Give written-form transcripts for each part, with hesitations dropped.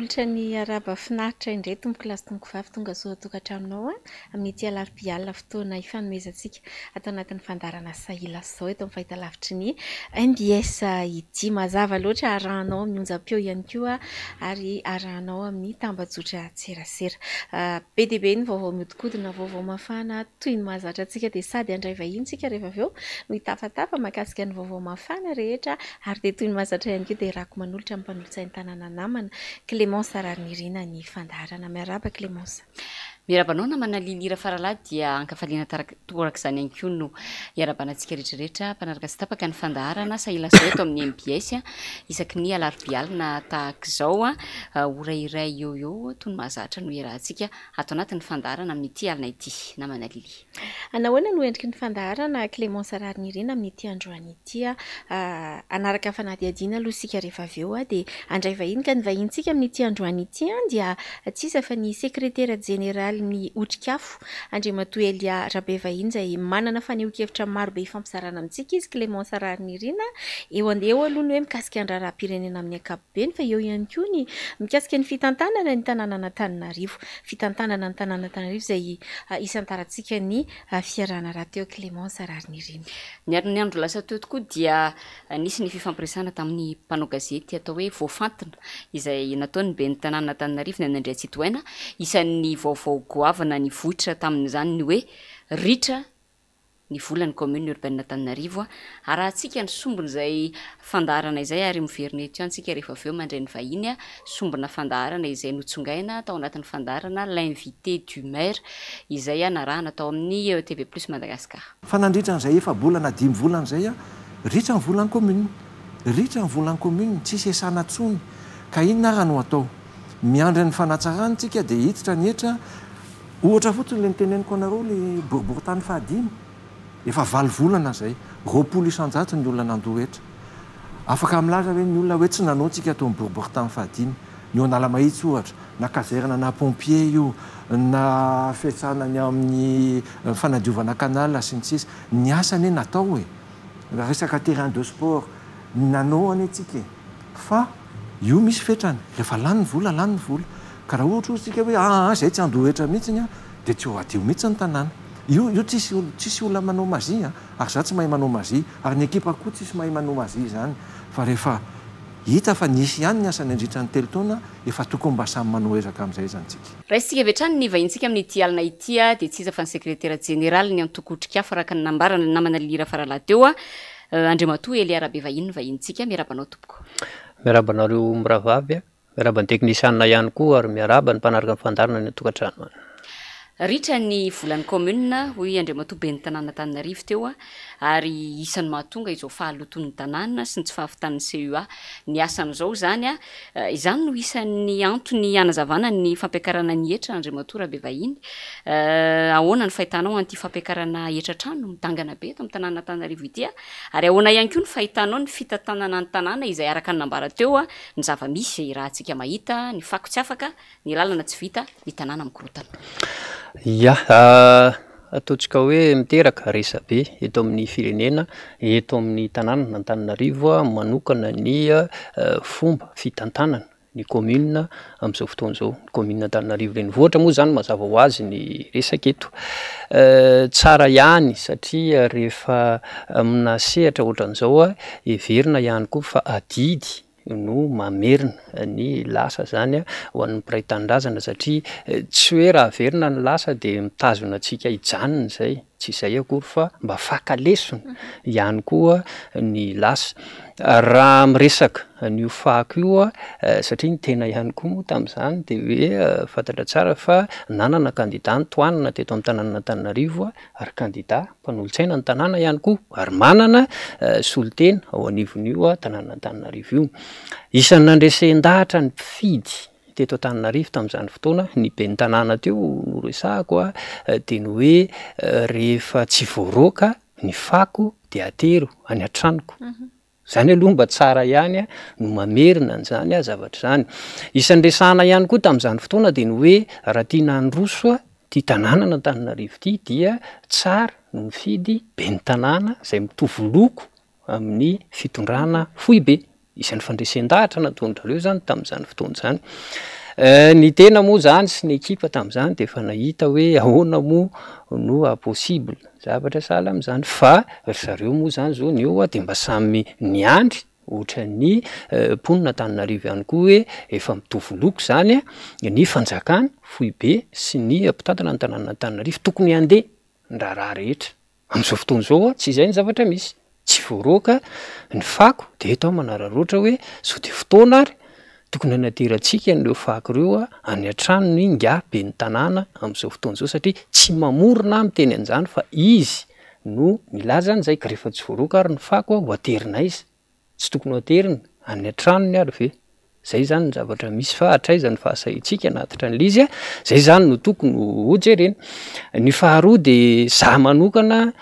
manolotra ny araba finaritra indray tomboko lasy tomboko vavy tonga soa tokantraminao amin'ity alarobia fotoana ifanomezantsika atao anatin'ny fandarana sahila zao eto amin'ny fahitalavitry ny MBS ity mazava loatra arahanao amin'ny onjam-peo ihany koa ary arahanao amin'ny tambajotra tserasera be dia be ny vaovao miodikodina vaovao mafana toy ny mahazatra antsika dia sady andray vahinintsika rehefa avy eo no hitafatafa mahakasika ny vaovao mafana rehetra ary dia toy ny mahazatra ihany koa dia rako manolotra amin'ny mpanolotsain'ny tanàna namana Clémence Ararnirina ny fandarana. Miaraba Clémence. Miarabanao namana lilira faralahy dia ankafaliana toraka izany ihany koa no iarabanantsika rehetrarehetra mpanaraka sy tapaka ny fandaharana sahila zao eto amin'ny MBS isaky ny alarobia alina tahaka izao ora iray eo toy ny mahazatra no iarahantsika ato anatin'ny fandaharana amin'ity alina ity namana lili. Anahoana no endriky ny fandaharana Clémence Ararnirina amin'ity androany ity anaraka fanadihadiana aloha isika rehefa avy eo dia andray vahiny ka ny vahintsika amin'ity androany ity dia tsisa fa ny sekretera général ny otrikafo Andriamatoa Elia Rabevahiny izay manana fanehoan-kevitra maro be ifampizarana amintsika izy Clémence Ararnirina eo aloha ny hoe mikasika ny raharaham-pirenena amin'ny ankapobeny fa eo ihany koa ny mikasika ny fitantanana ny tanànan'Antananarivo fitantanana ny tanànan'Antananarivo izay isantarantsika ny fiarahana rahateo Clémence Ararnirina. Ny andro lasa teo tokoa dia nisy ny fifampiresahana tamin'ny mpanao gazety atao hoe voafantina izay nataony ben'ny tanànan'Antananarivo ny Andrea Tsitohaina isan'ny vaovao goavana ny vohitra tamin'izany ny hoe ritra ny volan'ny commune urbaine Antananarivo arahantsika ny sombina izay fandaharana izay ary miverina eto antsika rehefa avy eo mandray ny vahiny sombina fandaharana izay notsongaina tao anatin'ny fandaharana l'invité du maire izay narahana tao amin'ny TV+ Madagascar. Fanandritra an'izay efa bolana 5 volana izay ritra ny volan'ny commune ritra ny volan'ny commune tsisy esana tsony ka inona ary no atao miandry ny fanatsarana tsika dia hiditra ny hetra ohatra fotsiny le niteneniko anareo le boriboritany fahadimy efa 9 volana zay 20 isan-jato ny olona nandoa etra afaka milaza hoe ny olona hoe tsy nanao tsika tao boriboritany fahadimy ny onala mahitsy ohatra na kazerna na pompier io na fiasana ny amin'ny fanadiovana kanala sy ny sisa ny asany natao hoe resaka terrain de sport nanao any tsika fa io misy fetrany rehefa lany vola ka raha ohatra tsika hoe zay tsy andohetra mihitsy dia tsy ho adio mihitsy ny tanàna io tsisy olona manao mazy ary za tsy mahay manao mazy ary ny ekipa koa tsisy mahay manao mazy zany fa rehefa hita fa nisy ihany ny asany andritra ny telo taona efa tokony mba samy manao ezaka amin'izay zany tsika. Raha isika vetrany ny vahintsika amin'ity alina ity dia tsisa fa ny sekretera général ny antokotrikafo araka ny nambarana namana lira faralahy teo Andriamatoa Elia Rabevahiny ny vahintsika miarabanao tompoko. Miarabanareo miravavy miaraba ny teknisianina ihany koa ary miaraba ny mpanaraka ny fandarana ny atokantrano. Ritra ny volan'ny commune hoy Andriamatoa ben'ny tanàna Antananarivo teo ary isan'ny mahatonga izao fahaloton'ny tanàna sy ny tsy fahafitan'ny CUA ny asan'izao zany izany no isan'ny antony hanazavana ny fampiakarana ny hetra Andriamatoa Rabevahiny ahoana ny fahitanao an'ity fampiakarana hetra trano mitangana be eto amin'ny tanàna Antananarivo ity ary ahoana ihany koa ny fahitanao ny fitantanana ny tanàna izay araka ny nambara teo ny zava-misy rahantsika mahita ny fako tsy afaka ny lalana tsy vita ny tanàna mikorotana. Ataontsika hoe miteraka resabe eto amin'ny firenena eto amin'ny tanàna n'Antananarivo manokana ny fomba fitantanana ny commune amin'izao fotoana izao commune Antananarivo renivohitra moa zany mazava ho azy ny resaka eto tsara ihany satria rehefa amina sehatra ohatran'izao everina ihany koa fa adidy no mamerina ny lasa zany ho an'ny mpiray tanindrazana satria tsy hoe raha verina ny lasa dia mitazona antsika hijanona zay tsy izay akory fa mba fakalesona ihany koa ny lasa raha miresaka ny fako io satria ny tena ihany koa moa tamin'izany dia hoe fantatra tsara fa nanana kandida nitoanina teto amin'ny tanàna Antananarivo ary kandida mpanolotsaina ny tanàna ihany koa ary manana solotena ao anivon'io tanàna Antananarivo io isan'ny nandresen-dahatra ny mpifidy teto Antananarivo tamin'izany fotoana ny ben'ny tanàna teo no resahako dia ny hoe rehefa tsy voaroaka ny fako dia atero any an-tranoko zany aloha mba tsara ihany no mamerina an'izany zavatra zany isan'ny resahana ihany koa tamin'izany fotoana dia ny hoe raha tiana handroso ty tanàna n'Antananarivo ity dia tsara no mifidy ben'ny tanàna izay mitovy loko amin'ny fitondrana fohy be isan'ny fandresen-dahatra nataondrareo zany tamin'izany fotoana zany. Ny tena moa zany sy ny ekipa tamin'izany de efa nahita hoe ahoana moa no apossible zavatra sahala am'izany fa zareo moa zany zao ny eo de mba samy niandry ohatra ny mponina Antananarivo ihany koa hoe efa mitovy loko zany ny fanjakana Foibe sy ny mpitantana ny tanàna Antananarivo tokony andeha ndraraha rehetra am'izao fotoana zao tsy izay ny zavatra misy tsy voaroaka ny fako de eto manararoatra hoe sao de fotoana ary tokony anaterantsika n'ireo fako ireo any an-trano ny nga be ny tanàna am'izao fotoana zao satria tsy mamorona miteny an'izany fa izy no milaza an'izay ka rehefa tsy voaroaka ary ny fako ho aterina izy tsy tokony ho aterina any an-trano ny ary ve zay zany ny zavatra misy fa hatraizany fahasahitsika anatitra an'le izy zay zany no tokony ho jerena. Ny faharoa de za manokana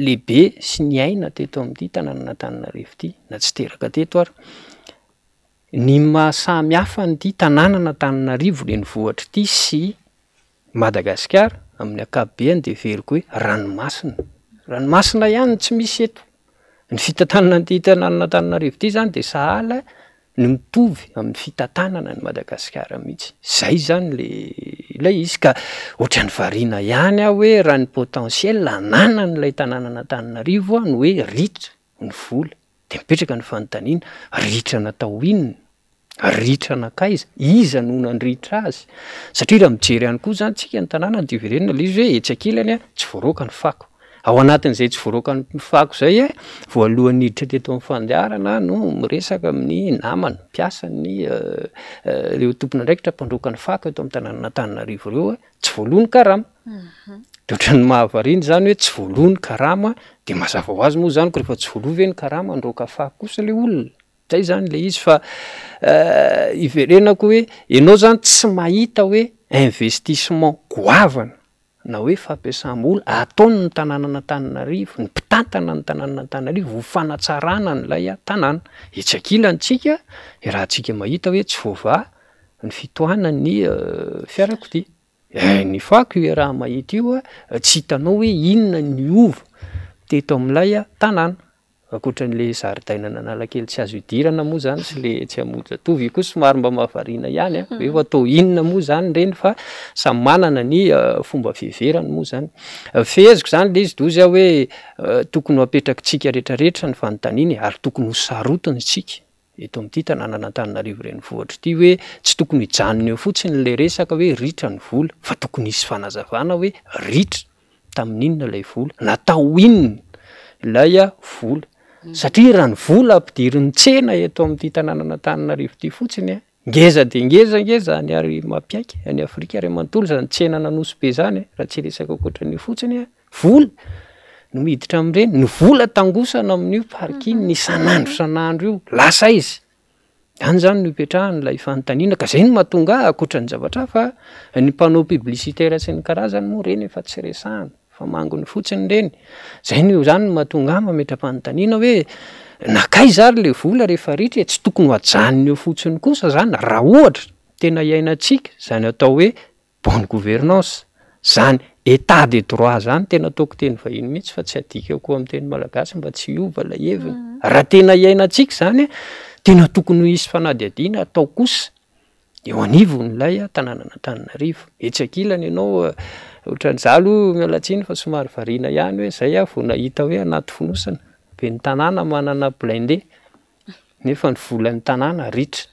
lehibe sy ny aina teto amin'ity tanàna Antananarivo ity na tsy teraka teto ary ny mahasamy hafa nyity tanàna Antananarivo le nivohatra ity sy Madagasikara amin'ny akapobeany de veriko hoe ranomasina ihany tsy misy eto. Ny fitantanana an'ity tanàna Antananarivo ity zany de sahala ny mitovy amin'ny fitantanana ny Madagasikara mihitsy. Zay zany le izy ka ohatran'ny variana ihany hoe raha ny potentiel anana n'ilay tanàna Antananarivo no hoe ritra ny vola de mipetraka ny fanontaniana ritra natao inona ritra nakaiza iza no nandritra azy satria raha mijery ihany koa zany tsika ny tanàna ny diverenina le izy hoe etsy ankilany tsy voaroaka ny fako ao anatin'izay tsy voaroaka ny fako zay voalohany hiditra teto amin'ny fandeharana no miresaka amin'ny namany mpiasany leo tompona ndraikitra mpandroaka ny fako eto amin'ny tanàna Antananarivo ireo tsy voalohany karama de ohatran'ny mahavariana zany hoe tsy voalohany karama de mazava ho azy moa zany ko rehefa tsy voalova ny karama androaka fako kosa le olona zay zany le izy fa iverenako hoe ianao zany tsy mahita hoe investissement goavana na hoe fampiasam-bola ataony ny tanàna Antananarivo ny mpitantana ny tanàna Antananarivo ho fanatsarana n'ilay tanàna etsy ankilantsika raha tsika mahita hoe tsy voava ny fitohanany fiarakodia ny fako io raha mahita io tsy hitanao hoe inona ny ova teto amin'ilay tanàna akoatran'le zaridaina Analakely tsy azo idirana moa zany sy le tsy Amojatovy koa somary mba mahavariana ihany hoe atao inona moa zany reny fa samy manana ny fomba fiheverany moa zany feheziko zany le izy dozy hoe tokony ho apetrakitsika rehetrarehetra ny fanontaniana ary tokony ho sarotiny tsika eto amin'ity tanàna Antananarivo renivohitra ity hoe tsy tokony hijanona eo fotsiny le resaka hoe ritra ny vola fa tokony hisy fanazavana hoe ritra tamin'inona ilay vola natao inona ilay vola satria raha ny vola ampidiriny tsena eto amin'ity tanàna Antananarivo ity fotsiny ngeza de ngeza any ary mapiaiky any Afrika ary manontolo zany tsena nanosy be zany raha tsy resaka akoatran'io fotsiny vola no miditra amin'ireny ny vola tangosana amin'io parking ny sanandro io lasa izy any zany no ipetrahan'ilay fanontaniana ka zay no mahatonga akoatran'ny zavatra fa ny panneau publicitaire sy ny karazany moa reny efa tsy resahana mangony fotsiny reny zay no zany no mahatonga mametra-panontaniana hoe nakaiza ary le vola rehefa ritra tsy tokony ho ajanony eo fotsiny kosa zany raha ohatra tena iainantsika zany atao hoe bonne gouvernance zany état de droit zany tena ataoko teny vahiny mihitsy fa tsy adika koa amin'ny teny malagasy mba tsy hiova la hevina raha tena iainantsika zany tena tokony ho isy fanadihadiana atao kosa eo anivon'ilay tanàna Antananarivo etsy ankilany ianao ohatran'izalo mialatsiny fa somary variana ihany hoe zay vao nahita hoe anaty fonosana be ny tanàna manana blindé nefa ny volan'ny tanàna ritra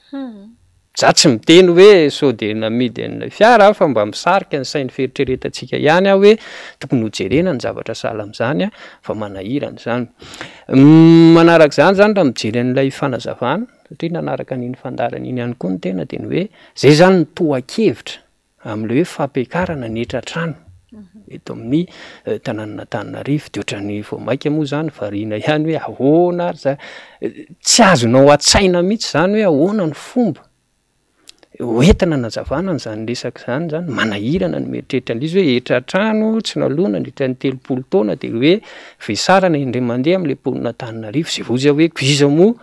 za tsy miteny hoe sao de namidy an'ilay fiara fa mba misarika ny sainy feritreretatsika ihany hoe tokony ho jerena ny zavatra sahala amin'izany fa manahirana zany manarak'izany zany raha mijery an'ilay fanazavana satria nanaraka n'iny fandarana iny ihany koa ny tena de ny hoe zay zany ny tohan-kevitra amin'le hoe fampiakarana ny etratrano eto amin'ny tanàna Antananarivo de ohatran'ny vao maika moa zany variana ihany hoe ahoana ary za tsy azonao an-tsaina mihitsy zany hoe ahoana ny fomba hoentina nazavana n'izany resaka zany manahirana ny mieritreritra an'izy hoe etratrano tsy nalona nandritra ny 30 taona de hoe vesarana indray mandeha amin'le mponina Antananarivo zay vozy hoe iza moa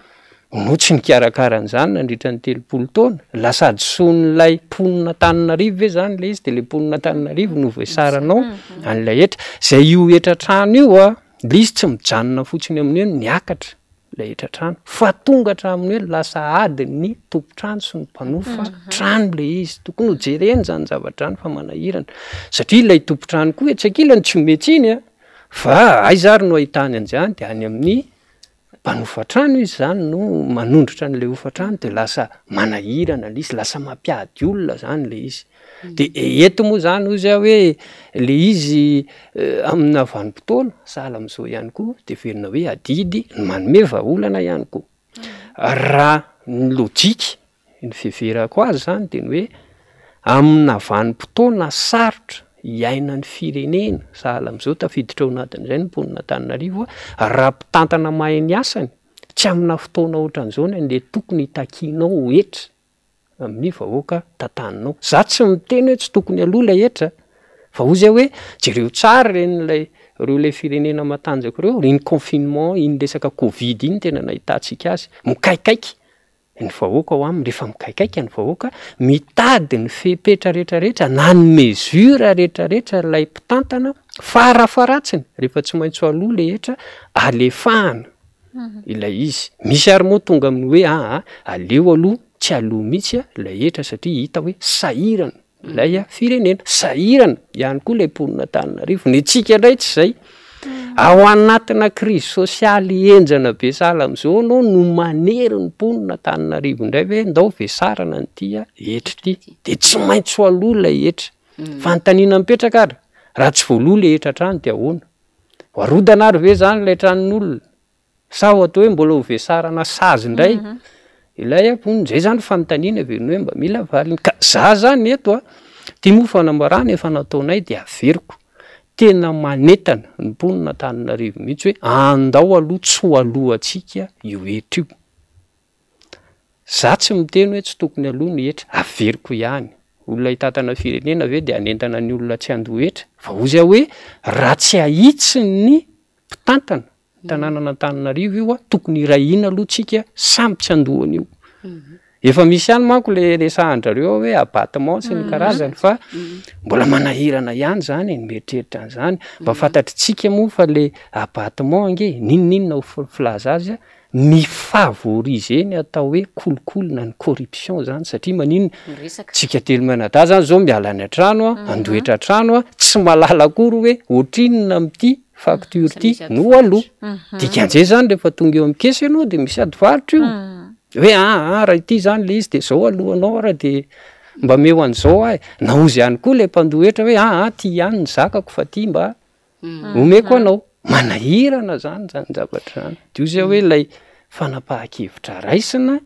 no tsy nikarakaran'izany nandritra ny 30 taona lasady son'ilay mponina Antananarivo ve zany le izy de le mponina Antananarivo no vesaranao an'ilay zay io etratrano io le izy tsy mijanona fotsiny amin'io niakatra la etratrano fa tongatra aminy hoe lasa ady ny tompotrano sy ny mpanofa trano le izy tokony ho jereny zany zavatrano fa manahirana satria ilay tompotrano koa etsakilany tsy hometsiny a fa aizary no ahitany an'izany de any amin'ny mpanofatrano izy zany no manondrotra n'le hofatrano de lasa manahirana le izy lasa mampiady olona zany le izy de eto moa zany ozy a hoe le izy amina vanim-potoana sahala am'izao ihany koa de verina hoe adidy ny manome vahaolana ihany koa raha ny lojika ny fiheverako azy zany de ny hoe amina vanim-potoana sarotra iainan'ny firenena sahala am'izao tafiditra ao anatin'izay ny mponin'Antananarivo raha mpitantana mahay ny asany tsy amina fotoana ohatran'izao le tokony hitakianao etra amin'ny vahoaka tantaninao za tsy miteny hoe tsy tokony aloha lay etra fa ozy hoe jereo tsara reo le firenena matanjaka reo iny confinement iny resaka covid iny tena nahitantsika azy mikaikaiky ny vahoaka ao aminy rehefa mikaikaiky ny vahoaka mitady ny fepetra rehetrarehetra na ny mesura rehetrarehetra lay mpitantana farafaratsiny rehefa tsy maintsy aloha le etra alefahana ilay izy misy ary moa tonga amin'ny hoe aleo aloha tsy aloha mihitsy lay etra satria hita hoe sahirana ilay firenena sahirana ihany koa lay mponin'Antananarivo ny tsika indray tsy zay ao anatina crise sosialy enjana be sahala am'izao anao no manery ny mponin'Antananarivo indray hoe ndao vesarana ny tia etra ty de tsy maintsy ho aloha lay etra fanontaniana mipetraka ary raha tsy voaloha le etra trano de ahoana hoarodana ary ve zany lay tranon'olona sa atao hoe mbola ho vesarana sazy indray ilay zay zany fanontaniana verina hoe mba mila valiny ka za zany eto ty moa fanambarana efa nataonay de averiko tena manetana ny mponin'Antananarivo mihitsy hoe andao aloha tsy ho alohantsika io etra io za tsy miteny hoe tsy tokony aloha ny etra averiko ihany olona hitatana firenena ve de anentana ny olona tsy andoha etra fa ozy hoe raha tsy ahitsy ny mpitantana tanànan'Antananarivo io tokony irahina aloha tsika samy tsy andohan'io efa misy ihany manko le resahandrareo hoe abattement sy ny karazany fa mbola manahirana ihany zany ny mieritreritra an'izany mba fantatritsika moa fa le abattement ange ninonina ho filaza azy ny favorizeny atao hoe kolokolona ny corruption zany satria manino tsika telo manada zany zao miala ny atrano andoetra trano tsy malala akory hoe ohatrinona am'ty facture ty no aloha dikan'izay zany rehefa tonga eo am'kesy ianao de misy ady varotra io hoe raha ity zany le izy de zao alohanao raha de mba meo an'izao na ozy ihany koa le mpandohetra hoe ty ihany ny zakako fa ty mba omeko anao manahirana zany zavatra zany de ozy hoe lay fanapahan-kevitra raisina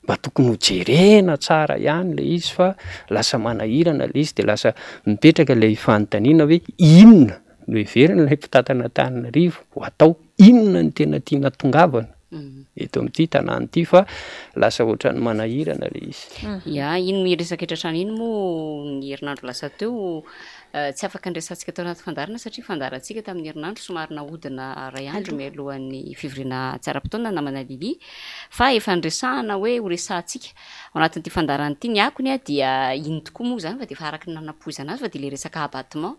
mba tokony ho jerena tsara ihany le izy fa lasa manahirana le izy de lasa mipetraka lay fanontaniana hoe inona no heverina lay mpitantana Antananarivo ho atao inona ny tena tiana tongavana eto amin'ity tanàna ity fa lasa ohatran'ny manahirana le izy iny miresaka etratrano iny moa ny herinandro lasa teo tsy afaka andresantsika tao anaty fandarana satria fandarantsika tamin'ny herinandro somary nahodina ray andro mialohan'ny fivorina tsara-potoana namana Lily fa efa andresahana hoe ho resantsika ao anatin'ity fandarana ity ny akony dia iny tokoa moa zany fa de efa araka ny nanapoizana azy fa de le resaka abattement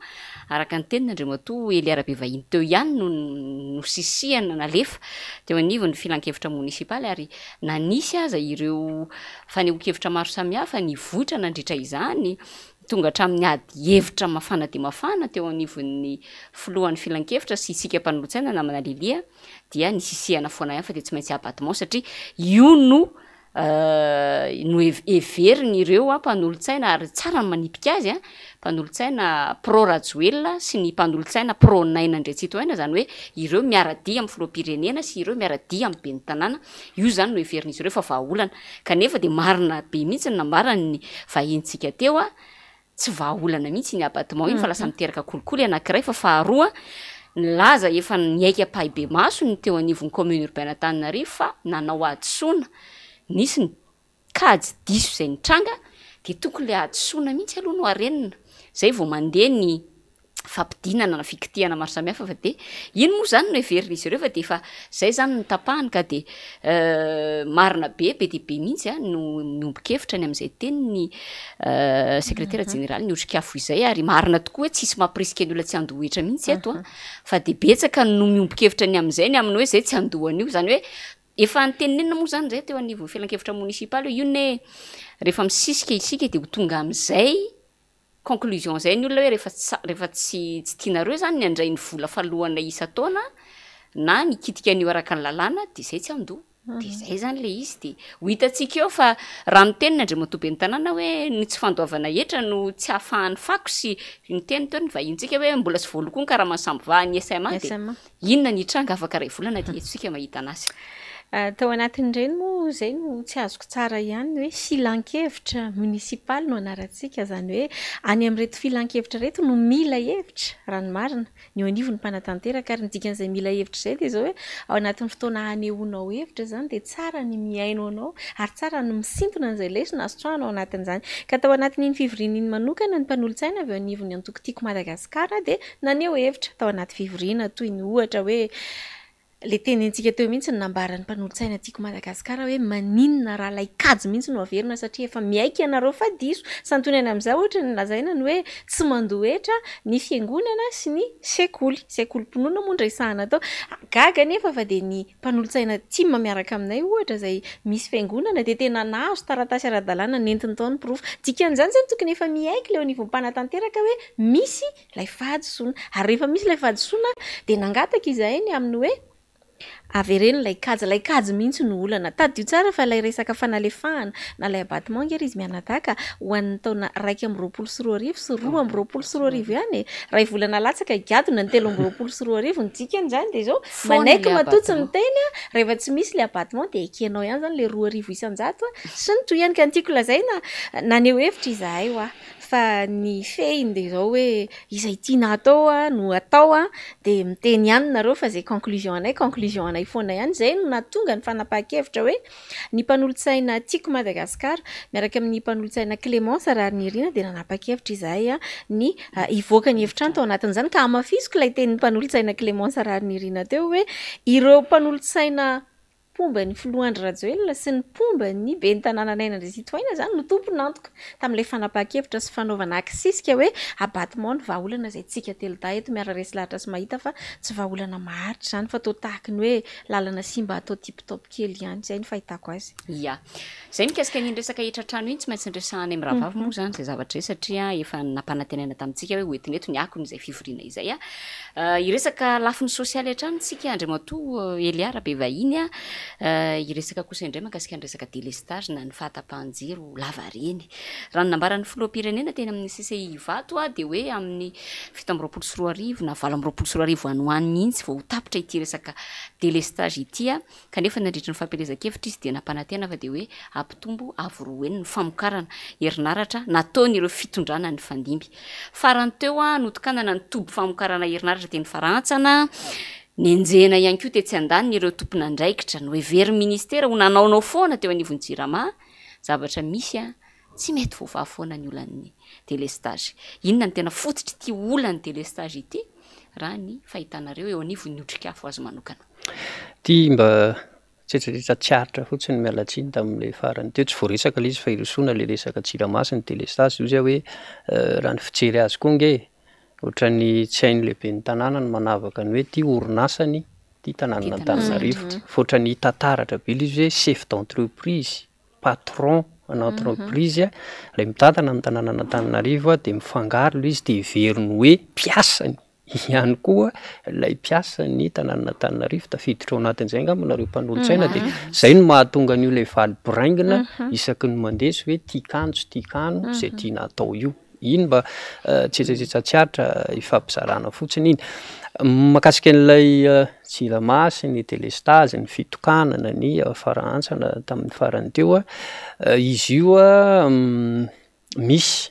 araka ny tenina Andriamatoa Ely Arabe vahiny teo ihany no sisihana nalefa teo anivon'ny filan-kevitra munisipaly ary nanisy aza ireo faneho-kevitra maro samihafa ny votra nandritra izany tonga hatramin'ny ady hevitra mafana de mafana teo anivon'ny filohan'ny filan-kevitra sy isika mpanolotsaina namana Lilia dia ny sisihana foana ihany fa de tsy maintsy abattement satria io no everiny ireo mpanolotsaina ary tsara manipika azy mpanolotsaina pro Rajoelina sy ny mpanolotsaina pro Naina Andriatsitohaina zany hoe ireo miaradia amin'ny filoham-pirenena sy ireo miaradia amin'ny ben'ny tanàna io zany no everin'izy ireo fa vahaolana kanefa de marina be mihitsy ny nambarany ny vahintsika teo tsy vahaolana mihitsy ny abattement iny fa lasa miteraka kolikoly anankiray fa faharoa nilaza efa niaika pahy be maso ny teo anivon'ny commune urbaine Antananarivo fa nanao adisoana nisy ny kajy diso izay nitranga de tokony le adisoana mihitsy aloha no arenina zay vao mandeha ny fampidinana na fikitihana maro samihafa fa de iny moa zany no everin'izy ireo fa de efa zay zany ny tapahany ka de marina be de be mihitsy no miombon-kevitra ny amin'izay teny ny secrétaire général ny otrikafo izay ary marina tokoa hoe tsisy mampirisika ny olona tsy andohetra mihitsy eto fa de betsaka no miombon-kevitra ny amin'izay ny amin'ny hoe zay tsy andohany io zany hoe efa nyteninenina moa zany zay teo anivon'ny fialan-kevitra municipaly io ne rehefa misisika isika de ho tonga am'izay conclusion zay ny olona hoe rehefa tsy tianareo zany ny andray ny vola falohana isa taona na nikitika an'io araka ny lalàna de zay tsy andoha de zay zany le izy de ho hitantsika eo fa raha miteny ny andriamatobe ny tanàna hoe ny tsy fandoavana etra no tsy hahafahan'ny fako sy ny teny teo ny vahintsika hoe mbola sy voaloko ny karaha mahasambyvaha ny SMA de inona ny tranga afaka ray volana de etsika mahita anazy tao anatin'ireny moa zay no tsy azoko tsara ihany hoe filan-kevitra municipaly no anarantsika zany hoe any amin'reto filan-kevitra reto no mila hevitra raha ny marina ny eo anivon'ny mpanatanteraka ary ny dikan'izay mila hevitra zay de zao hoe ao anatin'ny fotoana hanehoanao hevitra zany de tsara ny miaino anao ary tsara ny misintona an'izay lesona azotroanao anatin'izany ka tao anatin'iny fivorian'iny manokana ny mpanolo-tsaina avy eo anivon'ny antokotiko Madagasikara de naneho hevitra tao anaty fivoriana toy ny ohatra hoe le tenintsika teo mihitsy ny nambaran'ny mpanolo-tsaina tiako Madagasikara hoe maninona raha lay kajy mihitsy no averina satria efa miaiky ianareo fa diso santonany amin'izay ohatra ny lazaina ny hoe tsy mandohetra ny fiangonana sy ny sekolim-pinoana moa ndraisahana tao gaga nefa fa de ny mpanolo-tsaina tia miaraka aminay ohatra zay misy fiangonana de tena nahazo taratasy ara-dalàna nentiny tao ny proof dikan'izany zany tokony efa miaiky leo anivon'ny mpanatanteraka hoe misy lay fahadisoana ary rehefa misy lay fahadisoana de nangataka izahay ny amin'ny hoe avereny lay kajy mihitsy no olana tadio tsara fa lay resaka fanalefahana na lay abattement ngery izy mianadaka ho an'ny taona 1 sy 2 arivo sy 2 sy 3 arivo ihany ray volana latsaka gadona ny 3 sy 2 arivo ny dikan'izany de zao manaiky matotsy ny teny rehefa tsy misy le abattement de ekenao ihany zany le 2 arivo isan-jato sy ny toy ihany ka ntiako lazaina naneho hevitra izahay ho fa ny fehiny de zao hoe izay tiana atao no atao de miteny ihany nareo fa zay conclusion anay foana ihany zay no natonga ny fanapahan-kevitra hoe ny mpanolo-tsaina tiako Madagasikara miaraka amin'ny mpanolo-tsaina Clémence Raharnirina de nanapa-kevitra izahay ny ivoaka ny hevitra any tao anatin'izany ka amafisiko lay tenin'ny mpanolo-tsaina Clémence Raharnirina teo hoe ireo mpanolo-tsaina pomba ny Filoandry Rajoelina sy ny pomba ny ben'ny tanànanay Andrisitoaina zany no tompon'antoka tamin'ilay fanapahan-kevitra sy fanaovana akisisika hoe abattement ny vahaolana zay tsika telo da eto miara-resy lahatra sy mahita fa tsy vahaolana maharitra zany fa tao tahaka ny hoe lalana simba atao tip-top kely ihany zay ny fahitako azy ya zay mikasika ny resaka etratrano iny tsy maintsy nresahana amin'ny rahavavy moa zany zay zavatra satria efa nampanantenana tamintsika hoe oetineto ny akony izay fivoriana izay iresaka lafiny sosialy hatrany tsika Andriamatoa Eliara be vahiny iresaka kosa indray makasika ny resaka délestage na ny fahatapahan-jiro lavareny raha nambaran'ny filoham-pirenena tena amin'ny CCI vato de hoe amin'ny 7 sy 2 arivo na 7 sy 2 arivo anoany mihitsy vao ho tapitra ity resaka délestage ity kanefa nandritra ny fampelezan-kevitra izy de nampanantena fa de hoe ampitombo avoroeny ny famokarana herinaratra nataon'ireo fitondrana ny fandimby farany teo notokanana ny tobo famokarana herinaratra teny farantsana nenjena ihany koa te tsy andany ireo tompona andraikitra no hevery ministera ho nanaonao foana teo anivon'ny jirama zavatra misy tsy mety voavaha foana ny olan'ny délestage inona ny tena fototry ty olan'ny délestage ity raha ny fahitanareo eo anivon'ny otrikafo azo manokana ty mba tsetsatreta tsiaritra fotsiny mialatsiny tamin'le farany teo tsy voaresaka le izy fa irosoana le resaka tsiramasy ny délestage io zay hoe raha ny fijery azy koa nge ohatra ny tsy hainy lehibe ny tanàna ny manavaka ny hoe ty orinasany ty tanàna Antananarivo foatra ny tantaratra be izy hoe chef d'entreprise patron en entreprise lay mitantana ny tanàna Antananarivo de mifangaro le izy de heveriny hoe mpiasany ihany koa lay mpiasany tanàna Antananarivo tafiditra ao anatin'izay angamba nareo mpanolo-tsaina de zay no mahatonga an'io lay valy boraingina isaky ny mandeha hoe tikano zay tiana atao io iny mba tsetsatsiaritra ifampizarana fotsiny iny makasika an'ilay tsiramasy ny délestage ny fitokanana ny farantsana tamin'ny farany teo izy io misy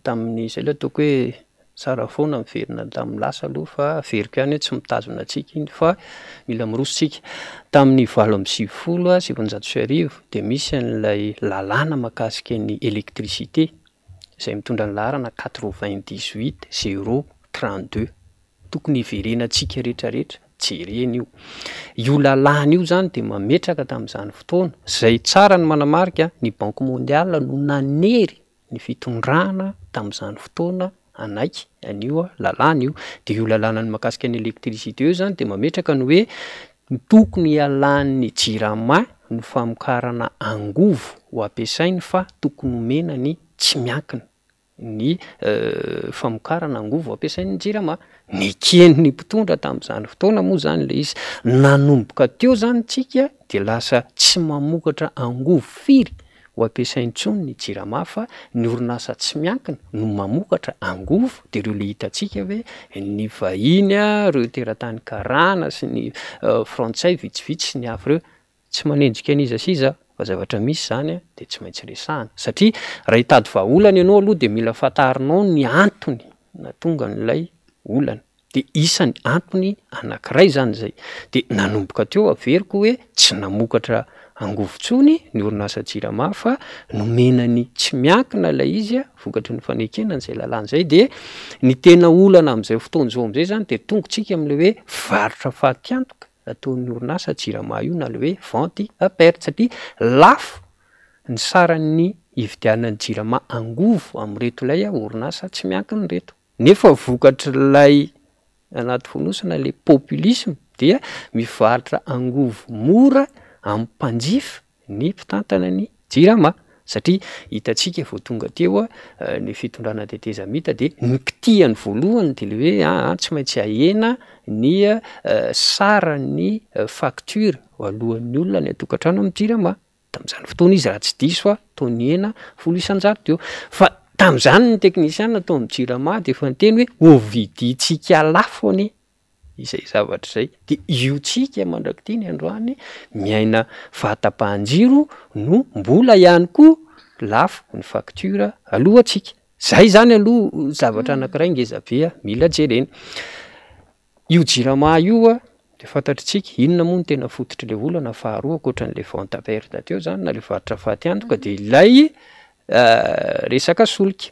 tamin'ny zay le ataoko hoe tsara foana miverina tamin'ny lasa aloha fa veriko ihany hoe tsy mitazona atsika iny fa mila mirositsika tamin'ny 7 de misy an'ilay lalàna makasika ny électricité zay mitondra ny laharana 98 032 tokony hiverena tsika rehetrarehetra jereny io lalàna io zany de mametraka tamin'izany fotoana zay tsara ny manamarika ny banque mondiale no nanery ny fitondrana tamin'izany fotoana anaiky anio lalàna io de io lalàna ny makasika ny électricité io zany de mametraka ny hoe tokony ialan'ny jirama ny famokarana angovo ho ampiasainy fa tokony omena ny tsy miankina ny famokarana angovo ho ampiasain'ny jirama. Ny ken'ny mpitondra tamin'izany fotoana moa zany le izy nanomboka teo zany tsika de lasa tsy mamokatra angovo firy ho ampiasainy tsony ny jirama fa ny orinasa tsy miankina no mamokatra angovo. De reo le hitantsika hoe ny vahiny reo teratany karana sy ny frantsay vitsivitsy sy ny hafa reo tsy manenjika an'iza siza fa zavatra misy zany de tsy maintsy resahana satria raha hitady vahaolana ianao aloha de mila fantarinao ny antony natonga n'ilay olana. De isan'ny antony anankiray zany zay. De nanomboka teo averiko hoe tsy namokatra angovo-tsony ny orinasa jirama fa nomenany tsy miankina ilay izy vokatry ny fanekenana izay lalàna zay. De ny tena olana amin'izay fotoana zao amin'izay zany de tongotsika amin'le hoe varotra fahatiantoka ataon'ny orinasa jirama io na le hoe vente à perte satria lafo ny saran'ny ividianan'ny jirama angovo amin'reto ilay orinasa tsy miankina reto. Nefa vokatry ilay anaty fonosana le populisme dia mivarotra angovo mora amin'ny mpanjifa ny mpitantana ny jirama satria hitantsika vao tonga teo ny fitondrana teteza mita de nikitihany voalohany de le hoe tsy maintsy ahena ny saran'ny facture alohan'ny olona ny atokantrano amin'ny jirama. Tamin'izany fotoana izy raha tsy diso taony hena 10 isan-jato teo fa tamin'izany ny teknisiana atao amin'ny jirama de efa niteny hoe ovidintsika lafo any izay zavatra zay. De io tsika mandrakity ny androany miaina vatam-pahanjiro no mbola ihany koa lafo ny facture alohantsika. Zay zany aloha zavatra anankiray ngezabe mila jerena. Io jirama io de fantatritsika inona moa ny tena fototry le olana faharoa ankoatran'le vente à perte teo zany na le varotra fahatiantoka de ilay resaka solika.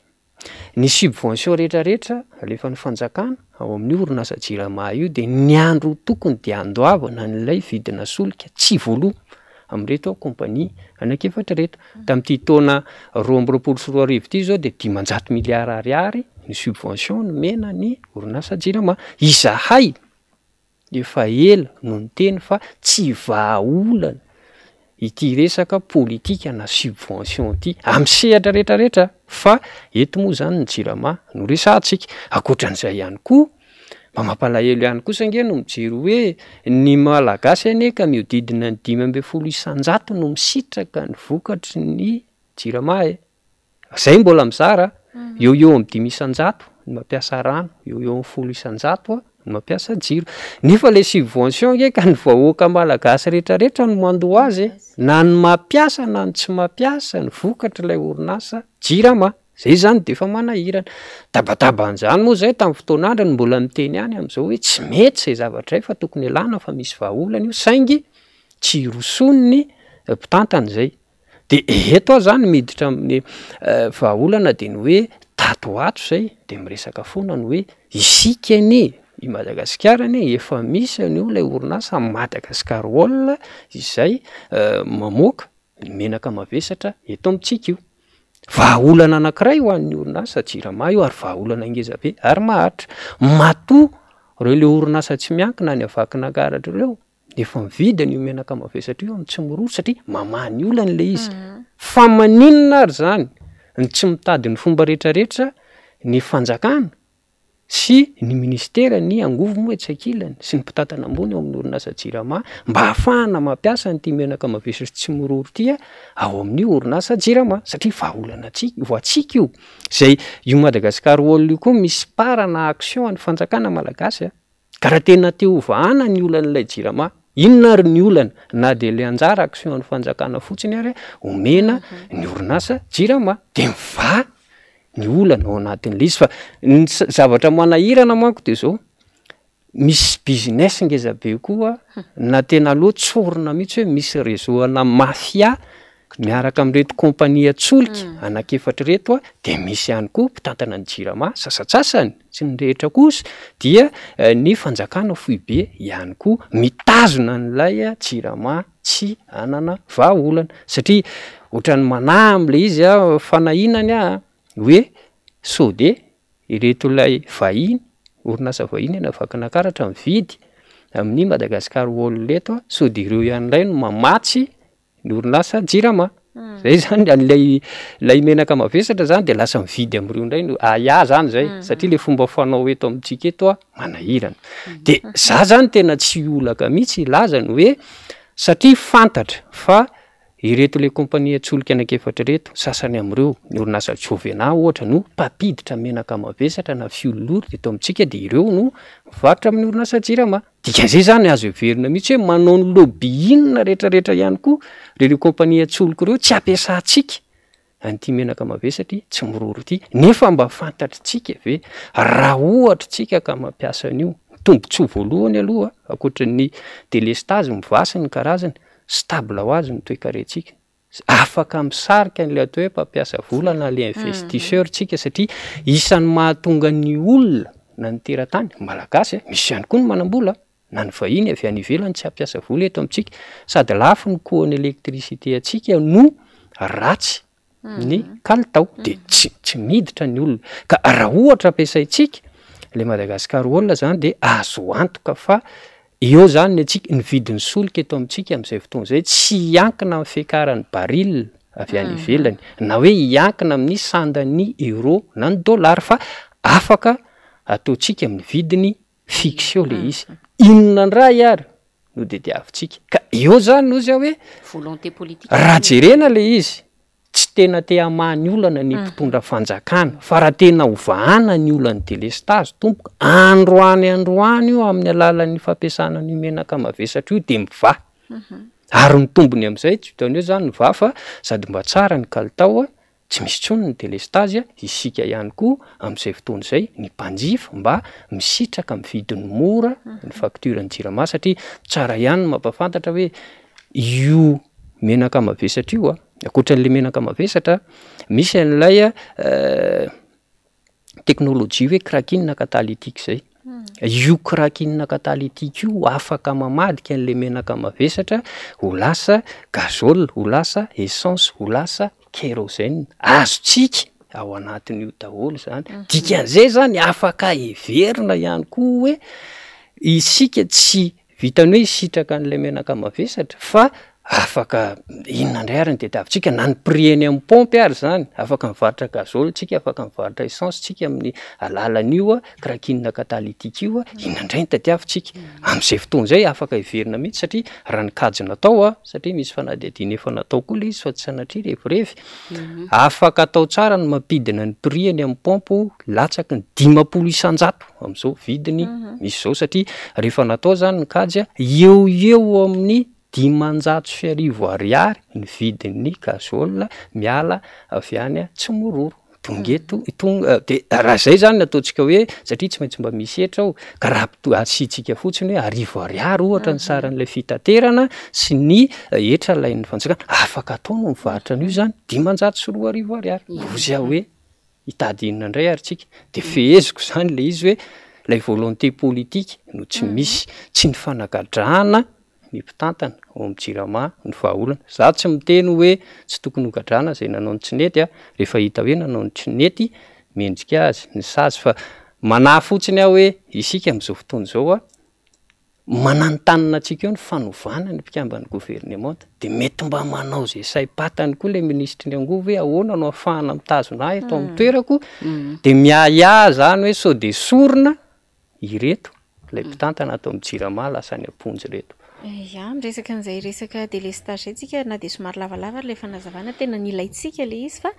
Ny subvention rehetrarehetra alefa ny fanjakana ao amin'ny orinasa jirama io de ny andro tokony de andoavana n'ilay vidina solika tsy voaloha amin'reto kompania anakefatra reto. Tamin'ity taona 2024 ity zao de 500 miliara ariary ny subvention nomena ny orinasa jirama. Izahay efa ela no niteny fa tsy vahaolana ity resaka politika na subvention ity amin'ny sehatra rehetrarehetra fa eto moa zany ny jirama no resahantsika. Ankoatran'izay ihany koa mba mampalahelo ihany koa sange no mijery hoe ny malagasy ane ka miodidina ny 510 isan-jato no misitraka ny vokatry ny jirama zay mbola mizara eo amin'ny 5 isan-jato ny mampiasa rano eo amin'ny 10 isan-jato mampiasa jiro. Nefa le subvention ka ny vahoaka malagasy rehetrarehetra no mandoa azy na ny mampiasa na ny tsy mampiasa ny vokatra ilay orinasa jirama. Zay zany de efa manahirana. Tabataban'izany moa zay tamin'ny fotoan'andro no mbola miteny ihany amin'izao hoe tsy mety zay zavatra zay fa tokony alana fa misy vahaolana io saingy tsy rosony ny mpitantana zay. De eto zany miditra amin'ny vahaolana de ny hoe tatoato zay de miresaka foana ny hoe isika anie i Madagasikara anie efa misy an'io ilay orinasa Madagascar Wool izay mamoaka menaka mavesatra eto amintsika io. Vahaolana anankiray ho an'ny orinasa jirama io ary vahaolana ngezabe ary maharitra. Matoa reo le orinasa tsy miankina ny avakin'ankaratra reo efa mividiny io menaka mavesatra io amin'ny tsy miroro satria mamany olana le izy. Fa maninona ary zany ny tsy mitady ny fomba rehetrarehetra ny fanjakana sy ny ministera ny angovo moa etsakilany sy ny mpitantana ambony ao amin'ny orinasa jirama mba hahafahana mampiasa n'ity menaka mavesatra tsy miroro ity ao amin'ny orinasa jirama satria vahaolana ho atsika io. Zay io Madagascar Wool io koa misy parana action ny fanjakana malagasy ka raha tena te hovahana ny olan'ilay jirama inona ary ny olana na de le anjara action ny fanjakana fotsiny ary omena ny orinasa jirama de mivaha ny olana ao anatin'le izy. Fa ny zavatra manahirana manko de zao misy business ngezabe koa na tena aloha tsorina mihitsy hoe misy réseau ana mafia miaraka amin'reto kompania tsolika anakefatra reto de misy ihany koa mpitantana ny jirama sasatsasany sy ny rehetra kosa dia ny fanjakana foibe ihany koa mitazona n'ilay jirama tsy anana vahaolana satria ohatran'ny manahy am'le izy fanahinany hoe sode ireto ilay vahiny orinasa vahiny na vakin'ankaratra mividy amin'ny Madagasikara Wall-leto so de ireo ihany indray no mamatsy ny orinasa Jirama. Zay zany lay menaka mavesatra zany de lasa mividy am'ireo indray no zany zay satria le fomba fanao eto amintsika eto manahirana. De za zany tena tsy olaka mihitsy ilazany hoe satria fantatra fa ireto le kompania tsolika anakefatra reto sasany am'ireo ny orinasa Jovena ohatra no mpapiditra menaka mavesatra na fiololory eto amintsika de ireo no mivarotra amin'ny orinasa Jirama. Dikan'izay zany azo heverina mihitsy hoe manao ny lobbying rehetrarehetra ihany koa le kompania tsolika ireo tsy ampiasantsika an'ity menaka mavesatra tsy miroro ity nefa mba fantatritsika ve raha ohatra tsika ka mampiasa an'io tombontsoa voalohany aloha ankoatran'ny délestage mivasy ny karazany stable ho azy ny toe-karetsika afaka misarika n'le atao hoe mpampiasa vola na le investisseur tsika satria isan'ny mahatonga ny olona na ny teratany malagasy misy ihany koa ny manam-bola na ny vahiny avy any ivelany tsy hampiasa vola eto amintsika sady lafo ny kohany elektricité atsika no ratsy ny kalitao de tsy miditra ny olona ka raha ohatra ampiasaitsika le Madagasikara olona zany de azo antoka fa eo zany ny atsika ny vidin'ny solika eto amintsika amin'izay fotoana zay tsy iankina amin'ny fiakaran'ny baril avy any ivelany na hoe iankina amin'ny sandan'ny euro na ny dollara fa afaka ataotsika amin'ny vidiny fixe le izy inona ndray ary no de diavintsika ka eo zany no izy hoe volonté politique raha jerena le izy tsy tena te hamany olana ny mpitondra fanjakana fa raha tena ovahana ny olany délestage tompoka androany io amin'ny alalan'ny fampiasana ny menaka mavesatra io de miva ary ny tombony amin'izay tsy hitany hoe zany miva fa sady mba tsara ny kalitao tsy misy tsony ny délestage isika ihany koa amin'izay fotoana izay ny mpanjifa mba misitraka mividiny mora ny facture ny Jirama satria tsara ihany mampafantatra hoe io menaka mavesatra io ankoatran'le menaka mavesatra misy an'ilay teknôlôjia hoe craquine catalytique zay io craquine catalytique io afaka mamadika an'le menaka mavesatra ho lasa gazole ho lasa essence ho lasa kérosène azotsika ao anatin'io daholo zany dikan'izay zany afaka heverina ihany koa hoe isika tsy vitany hoe isitraka an'le menaka mavesatra fa afaka inona indray ary ny tadiavintsika na ny prix eny amin'ny pompe ary zany afaka mivarotra gazole tsika afaka mivarotra essence tsika amin'ny alalan'io craquine catalytique io inona indray ny tadiavintsika amin'izay fotoana izay afaka hiverina mihitsy satria raha ny kajy natao satria misy fanadihadiana efa natao koa le izy fa tsy sanatria revirevy afaka atao tsara ny mampidina ny prix eny amin'ny pompe latsaky ny 500 isanjato amin'izao vidiny misy zao satria rehefa natao zany ny kajy eo amin'ny 500 ariary ny vidin'ny gazole miala avy any tsy mororo tongeto de raha zay zany ataontsika hoe satria tsy maintsy mba misy etra ao ka raha asitsika fotsiny hoe 10 ariary ohatra ny saran'ilay fitaterana sy ny etra lain'ny fanjakana afaka atao no mivarotra an'io zany 500 ariary ozy hoe hitady inona indray ary tsika de feheziko zany le izy hoe lay volonté politique no tsy misy tsy ny fanagadrahana ny mpitantana ao amin'ny Jirama ny vahaolana za tsy miteny hoe tsy tokony hogadrana zay nanao ny tsinety rehefa hita hoe nanao ny tsinety mendrika azy ny sazy fa manahy fotsiny aho hoe isika amin'izao fotoana izao mananontanyna antsika eo ny fanovana ny mpikamban'ny gouvernement de mety mba manao zay saim-patany koa le ministry ny angovo hoe ahoana no ahafahana mitazona ahy eto amin'ny toerako de miaya zany hoe sao de sorona ireto lay mpitantana atao amin'ny Jirama lasa ny amponjy reto. Miresaka an'izay resaka délestage zay tsika na dia somary lavalava ilay fanazavana tena nilaitsika le izy fa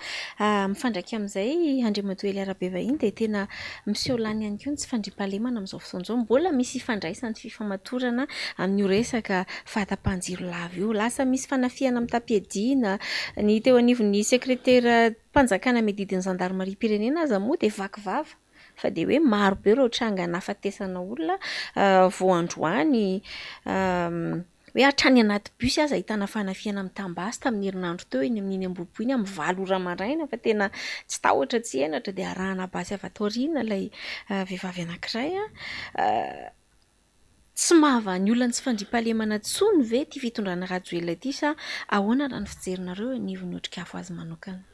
mifandraika amin'izay Andriamatoa Ely Arabe vahiny dia tena miseho lany ihany koa ny tsy fandriam-pahalemana amin'izao fotoana izao mbola misy ifandraisany fifamatorana amin'io resaka fahatapahan-jiro lava io lasa misy fanafiana amin'ny tapiadina ny teo anivon'ny sekretera mpanjakana medidin'ny zandarmaria pirenena aza moa dia vakivava fa dia hoe maro be ireo tranga nafatesana olona voandroany hoe hatrany anaty bus aza ahitana fanafiana amin'ny tambasy tamin'ny herinandro teo iny amin'iny ambobo iny amin'ny 7 ora maraina fa tena tsy tahotra tsy henatra dia arahana basy avy ato aoriana ilay vehivavy anankiray tsy mahavany olona tsy fandriam-pahalemana tsony ve ity fitondrana rajoelina ity sa ahoana raha ny fijerinareo anivon'ny otrikafo azy manokana?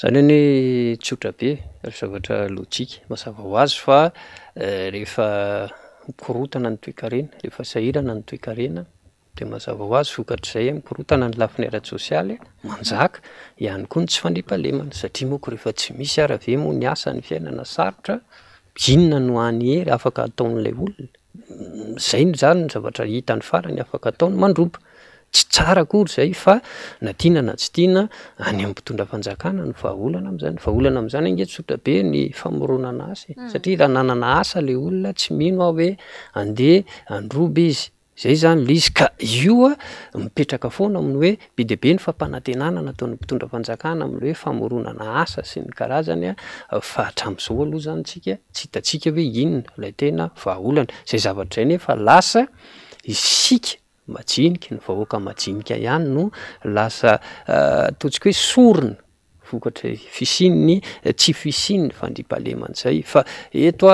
Zany hoe tsotra be zavatra lojika mazava ho azy fa rehefa mikorotana ny toe-karena, rehefa sahirana ny toe-karena de mazava ho azy vokatr'izay mikorotana ny lafiny ara-tsosialy manjaka ihany koa ny tsy fandriampahalemana satria moko rehefa tsy misy arave moa ny asa ny fiainana sarotra inona no any hery afaka ataon'ilay olona zay zany ny zavatra hitany farany afaka ataony mandroba tsy tsara akory zay fa na tiana na tsy tiana any amin'ny mpitondra fanjakana ny vahaolana amin'izany vahaolana amin'izany ange tsotra be ny famoronana asa satria raha nanana asa le olona tsy mino aho hoe andeha androba izy zay zany le izy ka io mipetraka foana amin'ny hoe be dia be ny fampanantenana nataon'ny mpitondra fanjakana amin'ny hoe famoronana asa sy ny karazany fa hatramin'izao aloha zany tsika tsy hitantsika hoe inona ilay tena vahaolana zay zavatra zay nefa lasa isika majinika ny vahoaka majinika ihany no lasa ataontsika hoe sorona vokatra fisininy tsy fisininy fandriampahalemana fa eto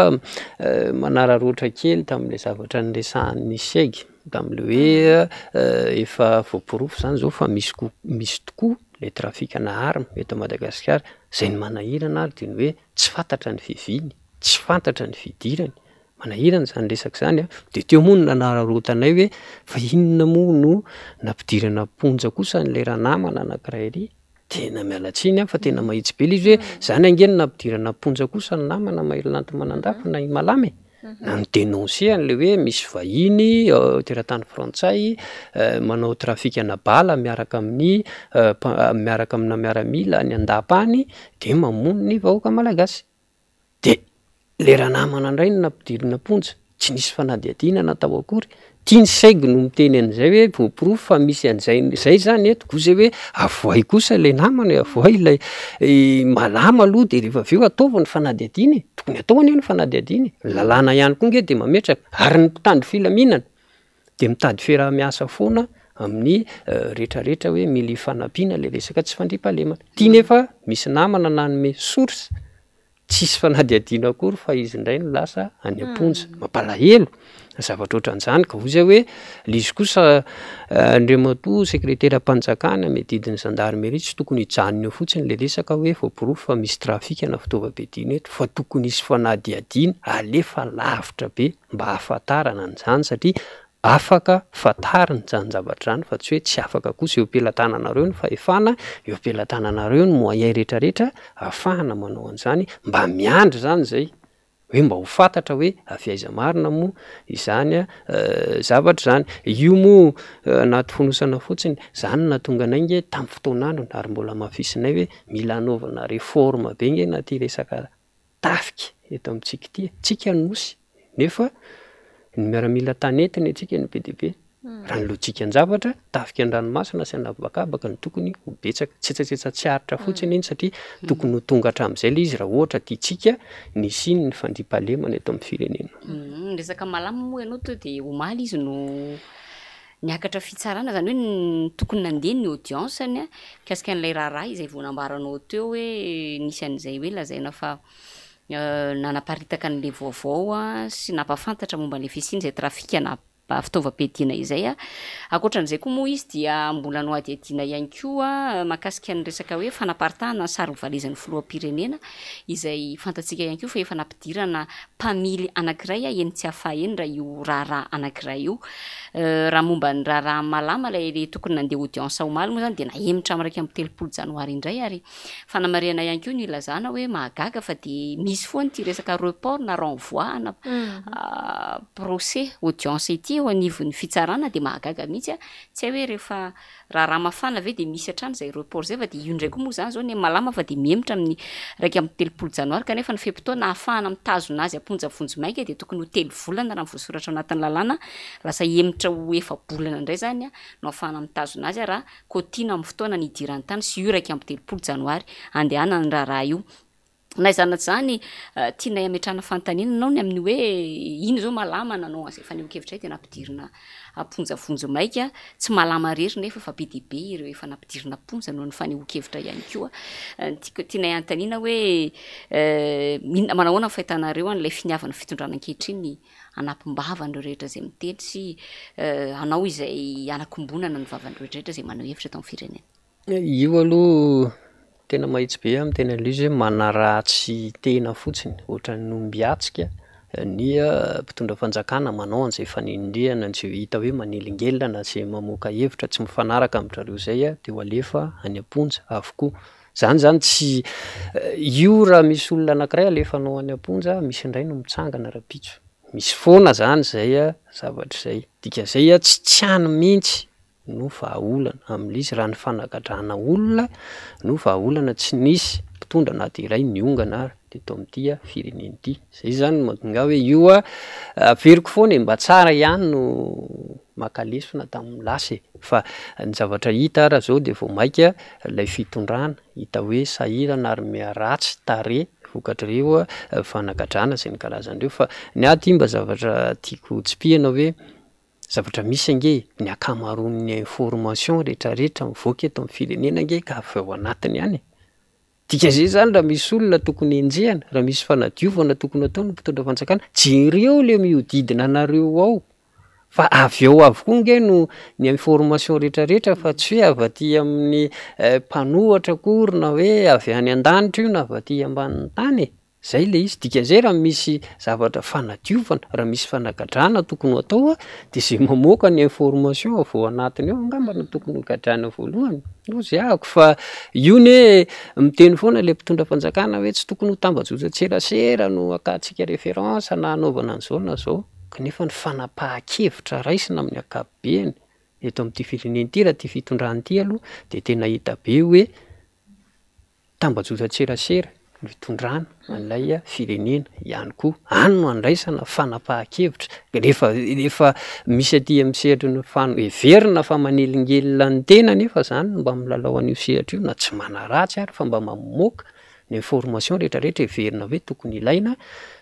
manararoatra kely tamin'ilay zavatra nyresahan'ny seg tamin'le hoe efa voaporofo zany zao fa misy tokoa le trafikana arma eto Madagasikara zay ny manahirana ary dia ny hoe tsy fantatra ny fiviny tsy fantatra ny fidirany manahirana zany resaka zany de teo moa no nanararotanay hoe fa inona moa no nampidirana ponja kosa n'lay raha namana anankiray ry tena mialatsiny fa tena mahitsy be izy hoe zany ange no nampidirana ponja kosa ny namana mahelananty manandafy na imalamy na ny denoncer an'le hoe misy vahiny teratany frantsay manao trafikana bala miaraka amina miaramila ny andapany de mamono ny vahoaka malagasy de le raha namana indray no nampidirana ponja tsy nisy fanadihadiana natao akory tiany saigy no miteny an'izay hoe voaporofo fa misy an'izay zany eto koa zay hoe avoay kosa le namana avoay ilay malama aloha de rehefa aveo ataova ny fanadihadiana tokony ataony ny fanadihadiana lalàna ihany koa nge de mametraka ary ny mpitandro filaminana de mitady fiaraha-miasa foana amin'ny rehetrarehetra hoe mily fanampiana le resaka tsy fandriampahalemana tia nefa misy namana nanome source tsisy fanadihadiana akory fa izy indray no lasa any am-ponja mampalahelo zavatra ohatran'izany ka hoy zay hoe lizy kosa andriamatoa sekretera-mpanjakana medidiny gendarmerie tsy tokony hijanona eo fotsiny le resaka hoe voaporofo fa misy trafikana fitaovam-piadiana eto fa tokony hisy fanadihadiana alefa lavitra be mba hahafantarana an'izany satria afaka fatariny zany zavatra zany fa tsy hoe tsy afaka kosa eo am-pelantananareo ny fahefana eo am-pelantananareo ny moyen rehetrarehetra ahafahana manao an'izany mba miandry zany zay hoe mba ho fantatra hoe avy aiza marina moa izany zavatra zany io moa anaty fonosana fotsiny zany natonga anay nge tamin'ny fotoanandro ary mbola mahafisinay hoe mila hanaovana reforma be nge na ty resaka tafika eto amintsika ty tsika nosy nefa ny miaramila tanetiny atsika ny be dia be raha ny lojika ny zavatra tafika an-dranomasina sy anavakabaka ny tokony ho betsaka tsetsatsetsat tsy aritra fotsiny iny satria tokony ho tonga hatramin'izay le izy raha ohatra tiatsika ny siny ny fandriampahalemana eto amin'ny firenena resaka malama moa ianao to de omaly izy no niakatra fitsarana zany hoe tokony nandeha ny audience-ny kasika an'ilay raharaha izay vao nambaranao teo hoe nisy an'izay hoe lazaina fa nanaparitaka n'le vaovao sy nampafantatra momba n'le fisiny zay trafikana fitaovam-piadiana izay akoatran'izay koa moa izy dia mbola no adiadiana ihany koa mahakasika ny resaka hoe fanaparitahana sary hovalizan'ny filoham-pirenena izay fantatsika ihany koa fa efa nampidirana mpamily anankiray eny tsy hafa eny raha io raharaha anankiray io raha momba ny raharaha malama le tokony nandeha audience omaly moa zany de nahemitra am'raiky amin'ny 3 janoary indray ary fanamariana ihany koa ny ilazana hoe mahagaga fa de misy foany ty resaka report na renvoi na procès audience ity eo anivon'ny fitsarana de mahagaga mihitsy tsy hay hoe rehefa raha mafana ve de misy hatrany zay report zay fa de io ndraiky moa zany zao ny malama fa de mihemitra amin'ny raiky amin'ny 3 janoary kanefa ny fe-potoana ahafahana mitazona azy aponja vonjy maika de tokony ho 3 volana raha voasoratra anatin'ny lalàna lasa hemitra ho efa bolana indray zany no ahafahana mitazona azy raha kotiana amin'ny fotoana ny idirany tany sy io raiky amin'ny 3 janoary andehana ny raharaha io na izanaty zany tianay ametrana fantaniana anao ny amin'ny hoe iny zao malama nanao an'izay fa niokevitra de nampidirina aponja vonjy maika tsy malama rery nefa fa be dia be ireo efa nampidirina aponja noho ny fanehoan-kevitra ihany koa tianay antaniana hoe manahoana fahitanareo an'ilay finiavan'ny fitondrana ankehitriny anampim-bavan'ireo rehetra zay mitety sy anao izay anakombonana ny vavan'ireo rehetra zay manao hevitra eto amin'ny firenena io aloha tena mahitsy be amin'ny tena lizy hoe manaratsy tena fotsiny ohatran'ny nombiatsika ny mpitondra fanjakana manao an'izay fanindriana zay hita hoe manelingelana zay mamoaka hevitra tsy mifanaraka amin'ndrareo zay de ho alefa any am-ponja avokoa. Zany tsy io raha misy olona anankiray alefanao any am-ponja, misy indray no mitsangana rapitso. Misy foana zany zay zavatra zay. Dika zay tsy tiany mihitsy no vahaolana amin'izy raha ny fanagadrana olona no vahaolana tsy nisy mpitondra na de iray niongana ary de to amin'ity fireneny ity. Zay zany mahatonga hoe io averiko foana mba tsara ihany no makalesona tamin'ny lasy fa ny zavatra hita raha zao de vao maika ilay fitondrana hita hoe sahirana ary miaratsy tare vokatr'ireo fanagadrana zay ny karazan'ireo fa ny aty mba zavatra tiako tsipihana hoe zavatra misy ange ny akamaroan'ny information rehetrarehetra mivoaka eto amin'ny firenena ange ka avy ao anatiny ihany. Dika zay zany raha misy olona tokony enjehana, raha misy fanadiovana tokony atao ny mpitondra fanjakana, jereo le miodidina anareo ao. Fa avy ao avokoa nge no ny information rehetrarehetra fa tsy hoe avy aty amin'ny mpanohatra akory na hoe avy any an-danitra io na avy aty ambanin'ny tany. Zay le izy. Dika zay raha misy zavatra fanadiovana, raha misy fanagadrana tokony atao de zay mamoaka ny information avy ao anatiny ao angambana tokony gadrana voalohany. No zay ahako fa io ne miteny foana le mpitondra fanjakana hoe tsy tokony ho tambajotra tserasera no akatsika référence na anaovana an'izao na zao. Kanefa ny fanapahan-kevitra raisina amin'ny ankapobeny eto amin'ity fireneny ity raha ty fitondrany ity aloha de tena hita be hoe tambajotra tserasera mitondrana an'ilay firenena ihany koa. Any no andraisana fanapahan-kevitra rehefa misy aty amin'ny sehatra ny everina fa manelingelina ny tena nefa zany mba milalao an'io sehatra io na tsy manaratsy ary fa mba mamoaka ny information rehetrarehetra everina hoe tokony ilaina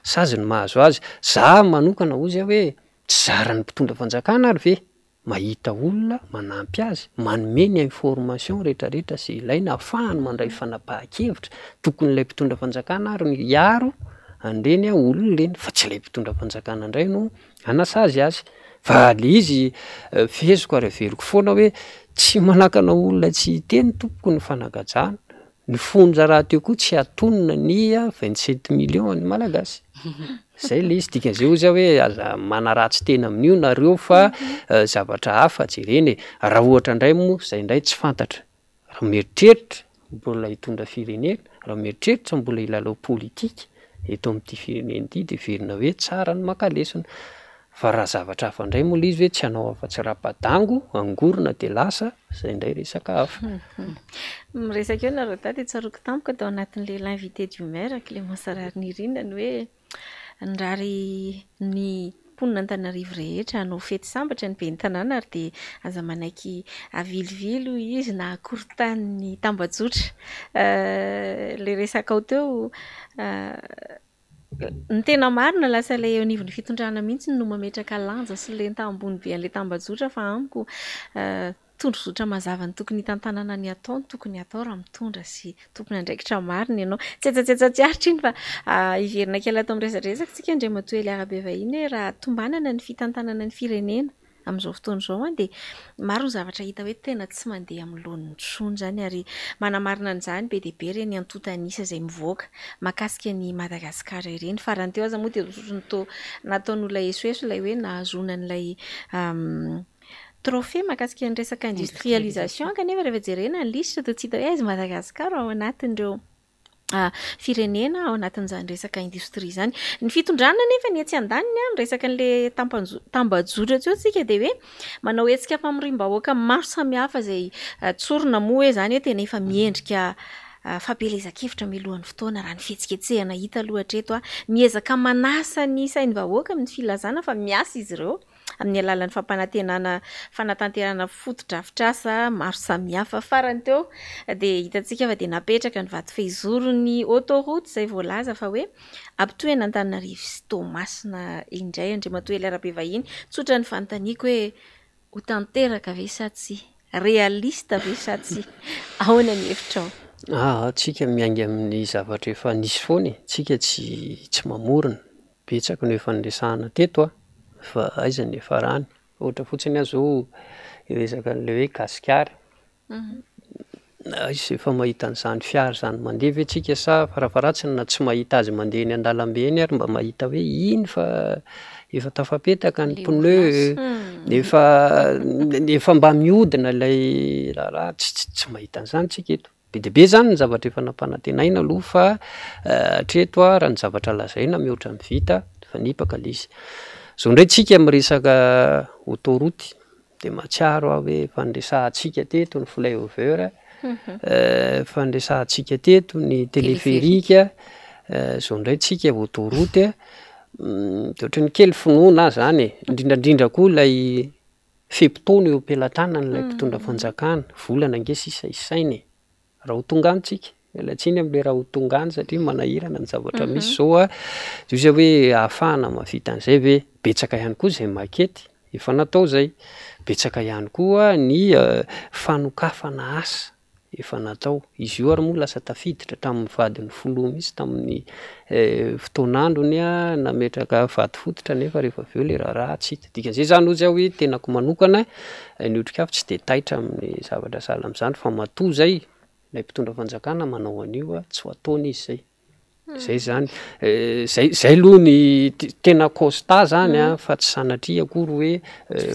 sazy ny mahazo azy. Za manokana ozy hoe tsy zara ny mpitondra fanjakana ary ve mahita olona manampy azy manome ny information rehetrarehetra sy ilaina ahafahany mandray fanapahan-kevitra tokony ilay mpitondra fanjakana ary ny iaro andreny olona ireny fa tsy ilay mpitondra fanjakana indray no anasazy azy. Fa le izy feheziko ary averiko foana hoe tsy manakana olona tsy hiteny tompoko ny fanagajana. Ny fonja raha teo koa tsy atonona ny 27 millions ny malagasy. Zay le izy. Dika zay ozy hoe aza manaratsy tena amin'io nareo fa zavatra hafa jereny. Raha ohatra indray moa zay indray tsy fantatra. Raha mieritreritra mbola hitondra firenena, raha mieritreritra mbola hilalao politika eto amin'ity firenena ity de verina hoe tsara ny makalesona. Fa raha zavatra hafa indray moa le izy hoe tsy hanao afa-tsy rapadango, angorona de lasa, zay indray resaka hafa. Miresaka eo nareo tady tsaroko tampoka tao anatin'le l'invité du maire Clémence Rarinirinina ny hoe nirary ny mponina Antananarivo rehetra hanao fety sambatra ny ben'ny tanàna ary de aza manaiky avilivilo izy na akorontan'ny tambajotra. Le resaka ao teo ny tena marina lasa ilay anivon'ny fitondrana mihitsy no mametraka lanja sy le tambony be an'le tambajotra fa amiko tondrozotra mazava ny tokony hitantanana ny atao ny tokony atao raha mitondra sy tokony andraikitra marina ianao. Tsetsatsiaritra iny fa iverina kely atao miresadresaka tsika indray matoa ely arabe vahiny raha tombanana ny fitantanana ny firenena amin'izao fotoana izao de maro ny zavatra hita hoe tena tsy mandeha amin'ny lohan'ny trony zany ary manamarina an'izany be dia be ireny antotanisa izay mivoaka mahakasika ny Madagasikara ireny. Farany teo aza moa dia nataon'olona esoeso ilay hoe nahazoana an'ilay trophée mahakasika ny resaka industrialisation kanefa rehefa jerena ny lisitra dia tsy hita hoe aiza Madagasikara ao anatin'ireo firenena ao anatin'izany resaka industrie zany. Ny fitondrana nefa ny etsy andaniny ny resaka an'le tambajotra tsy tsika dia hoe manao hetsika famorim-bahoaka maro samihafa izay tsorona moa hoe zany hoe tena efa miendrika fampelezan-kevitra mialohan'ny fotoana raha ny fihetsiketsehana hita aloha hatreto miezaka manasa ny sain'ny vahoaka amin'ny filazana fa miasa izy ireo amin'ny alalan'ny fampanantenana fanatanterana foto-drafitrasa maro samihafa. Farany teo dia hitantsika fa dia napetraka ny vato fehizorony autoroute izay voalaza fa hoe ampitoena Antananarivo sy Toamasina indray andriamatoa ely arabe vahiny. Tsotra ny fanontaniako hoe ho tanteraka ve sa tsy realista ve sa tsy ahoana ny hevitrao? Tsika miainga amin'ny zavatra efa nisy foana tsika tsy mamorona betsaka no efa niresahana teto fa aiza ny efa rany ohatra fotsiny azo resaka an'le hoe gasikara Izy efa mahita an'izany fiara zany mandeha ve tsika sa farafaratsiny na tsy mahita azy mandeha eny an-dalambe eny ary mba mahita hoe iny fa efa tafapetaka ny pneu efa mba miodina ilay raharaha tsy mahita an'izany tsika eto. Be dia be zany ny zavatra efa nampanantenaina aloha fa hatreto raha ny zavatra lazaina mihoatra mivita fa nipaka ilay izy. Zao indray tsika miresaka autoroute dia mahatsiaro aho hoe fandresahantsika teto ny flyover, fandresahantsika teto ny téléphérique, zao indray tsika autoroute dia ohatran'ny kely finoana zany indrindrandrindra koa ilay fempotoana eo am-pelantanana ilay mpitondra fanjakana, volana ange sisa isainy raha ho tongany tsika mialatsiny amin'ilay raha ho tongany satria manahirana ny zavatra misy zao izy hoe ahafahana mavita an'izay ve betsaka ihany koa izay makety efa natao zay, betsaka ihany koa ny fanokafana asa efa natao. Izy io ary moa lasa tafiditra tamin'ny vadiny 10 mihitsy tamin'ny fotoan'androny nametraka vady fototra nefa rehefa avy eo ilay raharaha tsy hita. Dikan'izay zany ozy aho hoe tenako manokana ny otrik'afo tsy dia taitra amin'ny zavatra sahala amin'izany fa matoa zay ilay mpitondra fanjakana manao an'io tsy ho ataony izy zay. Zay zany zay aloha ny tena constat zany fa tsy sanatria akory hoe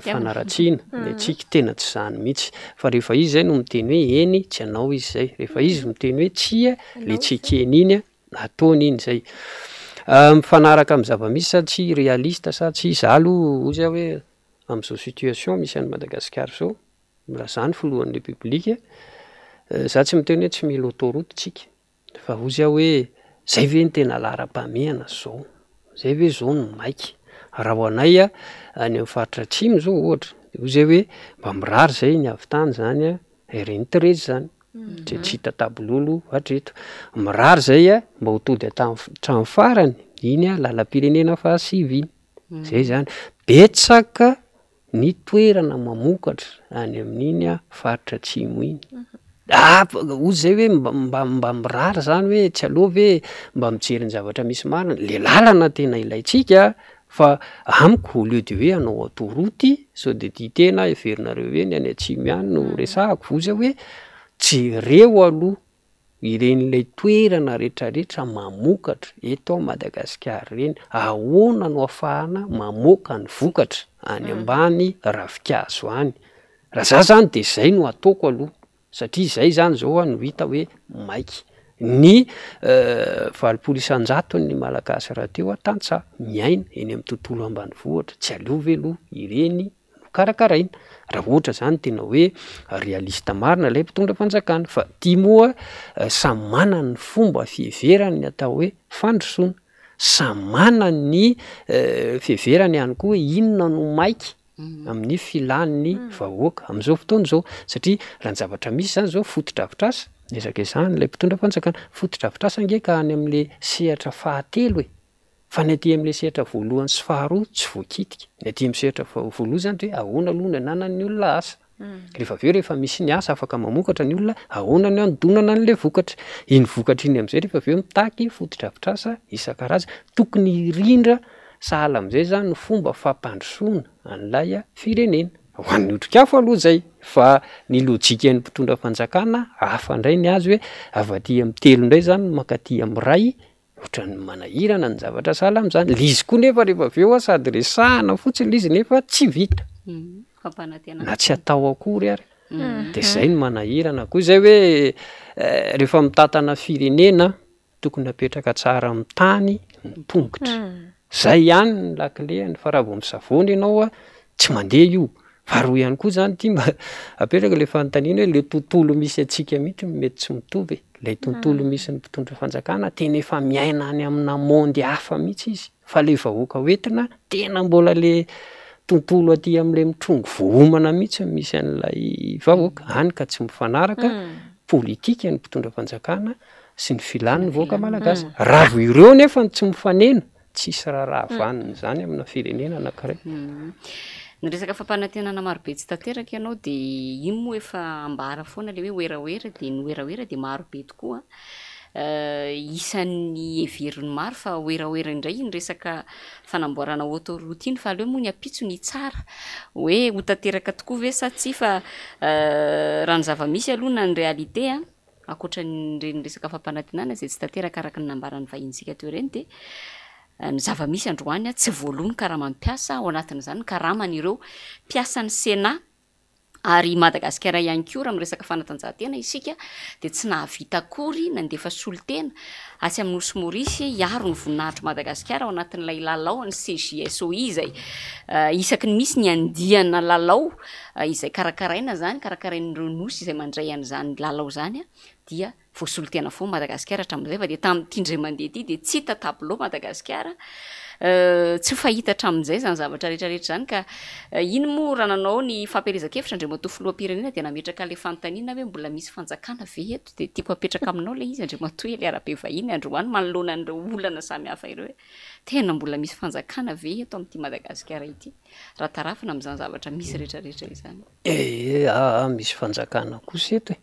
fanaratsiana ny tsika tena tsy zany mihitsy fa rehefa izy zay no miteny hoe eny tsy anao izy zay, rehefa izy miteny hoe tsia le tsy ekeny iny ataony iny zay. Mifanaraka amin'ny zava-misy sa tsy réaliste sa tsy iza aloha ozy hoe amin'izao situation misy an'i Madagasikara zao milazany filohan'ny République za tsy miteny hoe tsy mila autoroute tsika fa ozy hoe zay ve ny tena laharam-pahamehana zao, zay ve zao no maiky raha ho anay any amin'ny faritra atsimo zao ohatra ozy hoe mba mirary zay ny avy tany zany ireny Terezy zany tsy hita tabilolo hatreto mirary zay mba ho tody hatrany farany iny lalam-pirenena fahasivy iny zay zany betsaka ny toerana mamokatra any amin'iny faritra atsimo iny. Ozy zay hoe mba mirary zany hoe tsy aloha ve mba mijery ny zavatra misy marina le lalana tena ilaitsika fa amiko au lieu de hoe hanao autoroute sao de dia tena heverinareo hoe ny any atsimo ihany no resahako ozy hoe jereo aloha iren'ilay toerana rehetrarehetra mamokatra eto Madagasikara reny ahoana no ahafahana mamoaka ny vokatra any ambany ravikazo any. Raha za zany dia zay no ataoko aloha satria zay zany zao no hita hoe maiky ny 20% ny malagasy raha teo tantsaha miaina eny amin'ny tontolo ambanivohitra tsy aleova aloha ireny karakaraina raha ohatra zany tena hoe réaliste marina ilay mpitondra fanjakana fa tia moa samy manana ny fomba fiheverany atao hoe fandrosoana, samy manana ny fiheverany ihany koa hoe inona no maiky amin'ny filan'ny vahoaka amin'izao fotoana izao satria raha ny zavatra misy zany zao fotodrafitrasa ezaka izany ilay mpitondra fanjakana fotodrafitrasa ange ka any amin'ilay sehatra fahatelo fa ny aty amin'ilay sehatra voalohany sy faharoa tsy voakitika ny aty amin'ny sehatra voalohany zany hoe ahoana aloha ny ananan'ny olona asa rehefa avy eo rehefa misy ny asa afaka mamokatra ny olona ahoana ny andonana n'ilay vokatra iny vokatra iny amin'izay rehefa avy eo mitaky fotodrafitrasa isan-karazany tokony hirindra sahala amin'izay zany ny fomba fampandrosoana an'ilay firenena ho an'ny otrik'afo aloha zay fa ny lojika ny mpitondra fanjakana hafa indray ny azy hoe avaty amin'ny telo indray zany makaty amin'ny ray ohatrany manahirana ny zavatra sahala amin'izany lizy koa nefa rehefa avy eo sady resahana fotsiny lizy nefa tsy vita na tsy atao akory ary dia zay ny manahirana koa zay hoe rehefa mitantana firenena tokony apetraka tsara amin'ny tany ny tongotra zay ihany ny lakileny fa raha vao misavony ianao tsy mandeha io faharoa ihany koa zany tia mba apetraka le fanontaniana hoe le tontolo misy atsika mihitsy mety tsy mitovy ilay tontolo misy ny mpitondra fanjakana tena efa miaina any amina mondy hafa mihitsy izy fa le vahoaka hoentina tena mbola le tontolo aty amin'ilay mitrongo vohomana mihitsy misy an'ilay vahoaka hany ka tsy mifanaraka politika ny mpitondra fanjakana sy ny filan'ny vahoaka malagasy raha vo ireo nefa tsy mifanena tsisy raharaha vanina zany amina firenena anankiray. Ny resaka fampanantenana marobe tsy tanteraka ianao dia iny moa efa ambara foana le hoe oeraoera dia ny oeraoera dia marobe tokoa isan'ny heveriny maro fa oeraoera indray ny resaka fanamboarana autoroutine fa aleo moa ny apitso ny tsara hoe ho tanteraka tokoa ve sa tsy fa raha ny zava-misy aloha na ny réalité a akoatra nyreny resaka fampanantinana zay tsy tanteraka araka ny nambarany vahinsika teo reny de ny zava-misy androany a tsy voalony karaha mampiasa ao anatin'izany karamana ireo mpiasan'ny Sénat ary Madagasikara ihany koa raha miresaka fanatanjahantena isika de tsy nahavita akory nandefa solitena asy amin'ny Nosy Maurice iaro ny voninahitry Madagasikara ao anatin'ilay lalao ny CJSOI izay isaky ny misy ny andiana lalao izay karakaraina zany karakarain'ireo nosy izay mandray an'izany lalao zany a dia voasolitena foana Madagasikara hatramin'izay fa de tamin'ity indray mandeha ity de tsy hita tableau Madagasikara tsy fahita hatramin'izay zany zavatra rehetrarehetra zany ka iny moa raha nanao ny fampielezan-kevitra indray matoa filoham-pirenena de nametraka le fanontaniana hoe mbola misy fanjakana ve eto de tiako apetraka aminao le izy indray matoa le arabe vahiny androany manoloana an'ireo olana samy hafa ireo hoe tena mbola misy fanjakana ve eto amin'ity Madagasikara ity raha tarafina amin'izany zavatra misy rehetrarehetra izany misy fanjakana kosa eto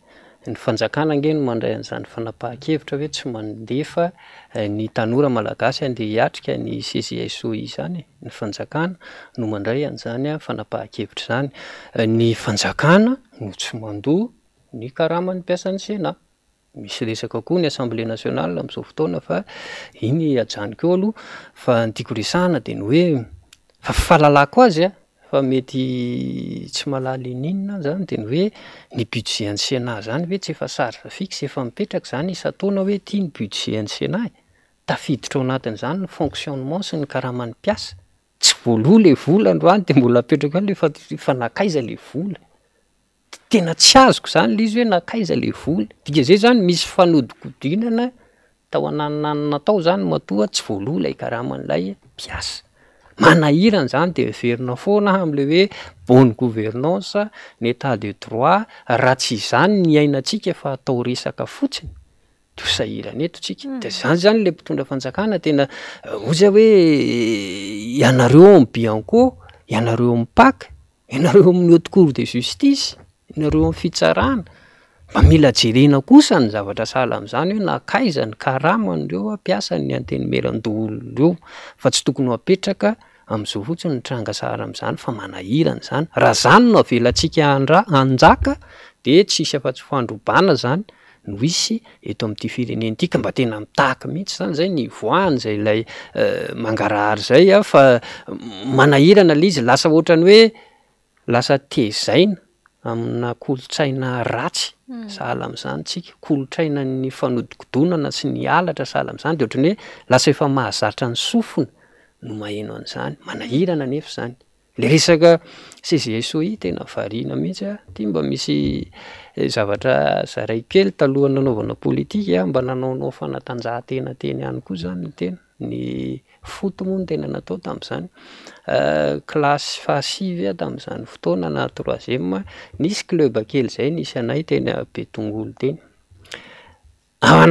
ny fanjakana angeny mandray an'izany fanapahan-kevitra hoe tsy mandefa ny tanora malagasy andeha hiatrika ny CJSOI zany ny fanjakana no mandray an'izany fanapahan-kevitra zany ny fanjakana no tsy mandoa ny karamany mpiasan'ny Sénat misy resaka koa ny Assemblée nationale amin'izao fotoana fa iny ajaniko aloha fa ny tiako resahana de ny hoe fa fahalalako azy fa mety tsy malaly ninona zany de ny hoe ny budget ny Sénat zany hoe tsy efa sarja fixe efa mipetraka zany isa-taona hoe tia ny budget ny Sénat tafiditra ao anatin'izany ny fonctionnement sy ny karaman'ny mpiasa tsy voaloha le vola androany de mbola apetraka le fa nakaiza le vola tena tsy azoko zany le izy hoe nakaiza le vola dika zay zany misy fanodikodinana tao anananana tao zany matoa tsy voaloha lay karaman'lay mpiasa manahirana zany de verina foana am'le hoe bonne gouvernance ny état de droit raha tsy izany ny ainatsika fa atao resaka fotsiny to sahirana eto tsika de zany zany le mpitondra fanjakana tena oza hoe ianareo amin'ny Bianco ianareo amin'ny PAC ianareo amin'ny haute cour de justice ianareo amin'ny fitsarana mba mila jerena kosa ny zavatra sahala amin'izany hoe nakaiza ny karaman'ireo mpiasa ny antenimieran-doolo ireo fa tsy tokony ho apetraka amin'izao fotsiny ny tranga sahara amin'izany fa manahirana zany raha zany no avelantsika anjaka de tsisy afa-tsy fandrobana zany no isy eto amin'ity firenena ity ka mba tena mitahaka mihitsy zany zay ny voany zay ilay mangarahary zay fa manahirana le izy lasa ohatrany hoe lasa tezaina amina kolotsaina ratsy sahala amin'izany tsika kolotsaina ny fanodikodonana sy ny alatra sahala amin'izany de ohatrany hoe lasa efa mahazatra ny sofina no maheno an'izany manahirana nefa zany le resaka CJSOI tena variana mihitsy ty mba misy zavatra zaray kely talohan'ny nanaovana politika mba nanaonao fanatanjahantena teny ihany koa zany ny tena ny foot moa ny tena natao tamin'izany klasy fahasivy tamin'izany fotoana na troisième nisy club kely zay nisy anay teny Betongolo teny ao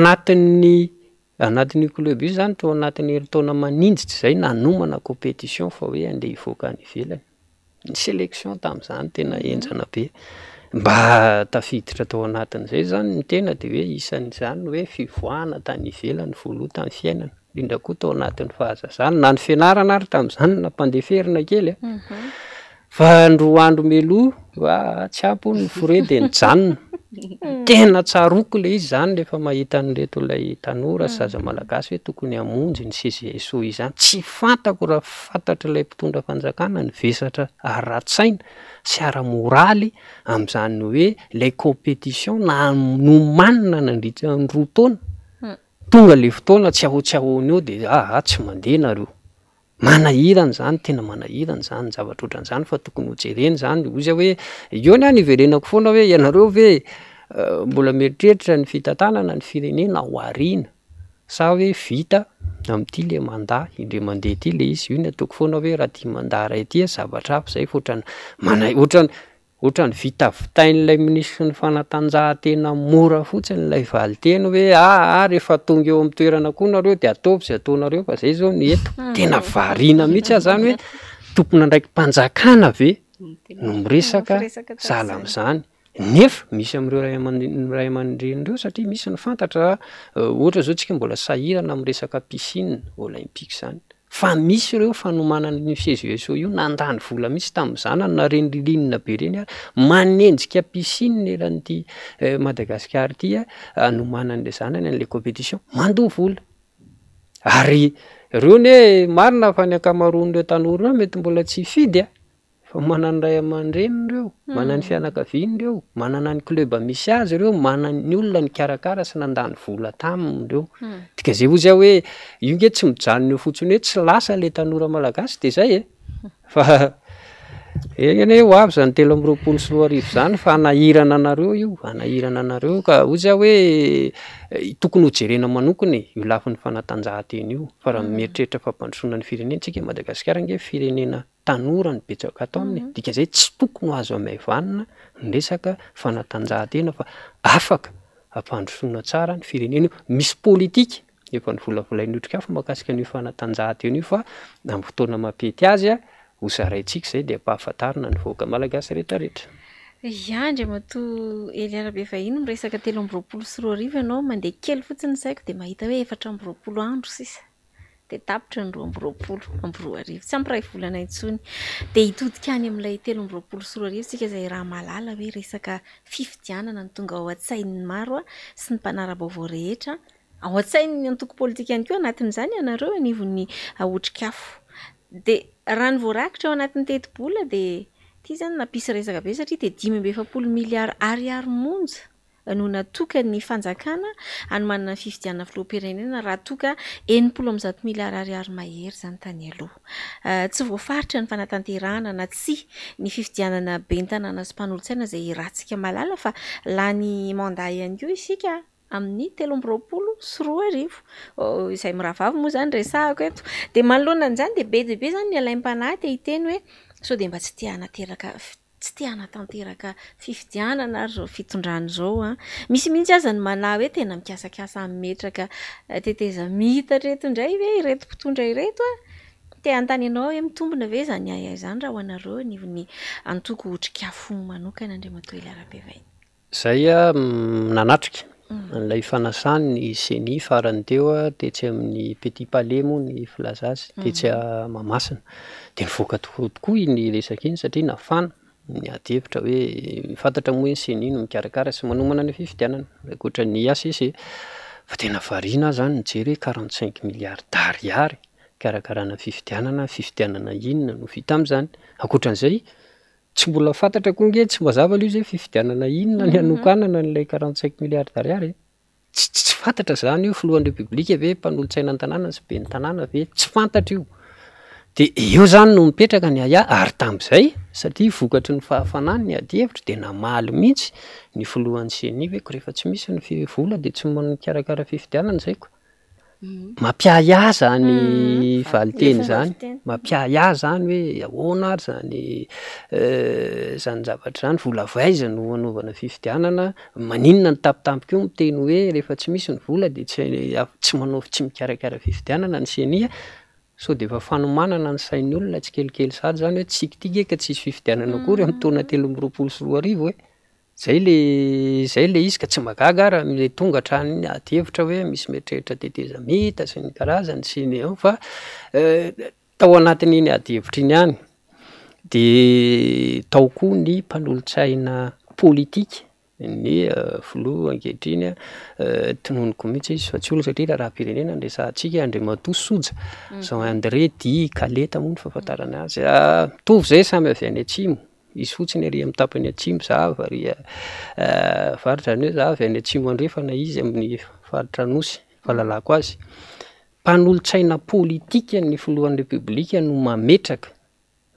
anatin'ny club io zany tao anatin'ny herintaona manindritra zay nanomana compétition fa hoe andeha hivoaka any ivelany ny sélection tamin'izany tena enjana be mba tafiditra tao anatin'izay zany ny tena de hoe isan'izany hoe fivoahana tany ivelany voaloha tany fiainana indrindra koa tao anatin'ny fahazazana na ny fianarana ary tamin'izany nampandeferina kely fa andro meloa tsy ampy ny fore de nijanona tena tsaroko le izy zany rehefa mahita an'ireto ilay tanora zaza malagasy hoe tokony hamonjy ny CJSOI zany tsy fantako raha fantatra ilay mpitondra fanjakana ny vesatra ara-tsaina sy ara-moraly amin'izany hoe ilay compétition na nomanina nandritra ny roa taona tonga le fotoana tsy ahoany eo de tsy mandeha nareo manahirana zany tena manahirana zany zavatra ohatran'izany fa tokony ho jerena zany ozy hoe eo ny any iverenako foana hoe ianareo ve mbola mieritreritra ny fitantanana ny firenena ho ariana sa hoe vita amin'ity le mandat indray mandeha ity le izy io ny ataoko foana hoe raha tia mandat ray ity zavatra hafa zay fa ohatrany vita vitain'ilay ministry ny fanatanjahantena mora fotsiny ilay valiteny hoe rehefa tonga eo amin'ny toerana koa nareo de ataovy zay ataonareo fa zay zao ny eto tena variana mihitsy zany hoe tompona ndraiky mpanjakana ve no miresaka sahala amin'izany nefa misy am'ireo ray aman-drenireo satria misy ny fantatra ohatra zao tsika mbola sahirana am' resaka piscine olympique zany fa misy ireo fanomanana ny CGSO io nandany vola misy tam'zana na renililinina be reny ary manenjika piscine eran'ity Madagasikara ty anomanan'le zanany an'le compétition mandoa vola ary reo ne marina fa ny akamaroan'ireo tanora mety mbola tsy fidy fa manany ray aman-dreny reo manany fianakaviany reo manana ny club misy azy reo manany olona ny karakara sy nandany vola taminy reo dika zay ozy hoe io nge tsy mijanona eo fotsiny hoe tsy lasa le tanora malagasy de zay fa eny ho avy zany 320 zany fa anahirana anareo io anahirana anareo ka ozy hoe tokony ho jerena manokany io lafin'ny fanatanjahantena io fa raha mieritreritra fampandrosoana ny firenentsika Madagasikara nge firenena tanora ny betsaka atao aminy dika zay tsy tokony ho azo amaivanina ny resaka fanatanjahantena fa afaka ampandrosoana tsara ny firenena io misy politika efa ny volavolain'otrikafo makasika an'io fanatanjahantena io fa amin'ny fotoana mampety azy ho zaraintsika zay de ampahafantarina ny voaka malagasy rehetrarehetra. Andry matoa Ely Arabe vahiny miresaka 324 ianao mandeha kely fotsiny saiko de mahita hoe 420 andro sisa de tapitra ny 220 tsy ampiray volana intsony de hitodika any amin'ilay 324 tsika zay raha malala hoe resaka fifidianana ny tonga ao an-tsain'ny maro sy ny mpanara-baovao rehetra ao an-tsain'ny antoko politika ihany koa anatin'izany ianareo anivon'ny otrikafo de raha ny voarakitra ao anatin'ny teti-bola de ty zany napisy resaka be satria de 5.7 miliary ariary monja no natoka ny fanjakana anomanana ny fifidianana filoham-pirenena raha toka 70 miliary ariary mahery zany tany aloha tsy voafaritra ny fanatanterahana na tsy ny fifidianana bentanana sy mpanolontsaina zay ratsika malala fa lany mandat ihany koa isika amin'ny 320 izay miravavy moa zany resahako eto de manoloana an'izany de be de be zany ny alaim-panahy de hiteny hoe sao de mba tsy tiana tanteraka fifidianana ary zao fitondrany zao misy mihitsy aza ny manahy hoe tena mikasakasa ametraka teteza mitatra eto indray hoe ireto mpitondra ireto te antany ianao hoe mitombona ve zany ay zany raha ho anareo nivony antoko otrikafo manokana Andriamatoa Ely Arabe vahiny zay nanatrika an'ilay fanasany ny seni farany teo tetsy amin'ny Petit Palais moa ny filazazy tetsy Mamasina de nivoaka tokoa iny resaka iny satria nafana ny adevitra hoe fantatra moa ny seni no mikarakara sy manomana ny fifidianana ankoatra ny ACC fa tena variana zany nijery 45 milliards d'ariary karakarana fifidianana inona no vita am'izany ankoatran'izay tsy mbola fantatra koa nge tsy mazava io zay fifidianana inona ny anokanana n'ilay 45 milliards d'ariary tsy fantatra zany io filohan'ny republika ve mpanolontsaina an-tanàna sy be ny tanàna ve tsy fantatra io de eo zany no mipetraka ny aya ary tam'izay satria vokatry ny fahafanany ny adihevitra de namaly mihitsy ny filohan'ny seni hoe ko rehefa tsy misy ny vola de tsy manikarakara fifidianana zaiko mampiaya zany valiteny zany mampiaya zany hoe ahoana ary zany zavatra zany vola vaiza no anaovana fifidianana maninona ny tampotampoka io miteny hoe rehefa tsy misy ny vola de tsy manaovy tsy mikarakara fifidianana ny senia so de efa fanomanana ny sain'ny olona tsy kelikely sady zany hoe tsikitika ka tsisy fifidianana akory amin'ny taona 324 zay le izy ka tsy magaga ara le tonga hatrany iny adihevitra hoe misy mieritreritra teteza mita sy ny karazany sy ny fa tao anatin'iny adihevitra iny ihany de tao koa ny mpanolontsaina politika ny filoha ankehitriny tononoko mihitsy izy fa tsy olo satria raha-pirenena nresahantsika Andriamatoa Soja Jean André Di Kaleta moa ny fahafantarana azy mitovy zay samy avy any atsimo izy fotsiny ary amin'ny tapany atsimo za ary faritra ny hoe za avy any atsimo andrefana izy amin'ny faritra Nosy fahalalako azy mpanolontsaina politika ny filohan'ny republika no mametraka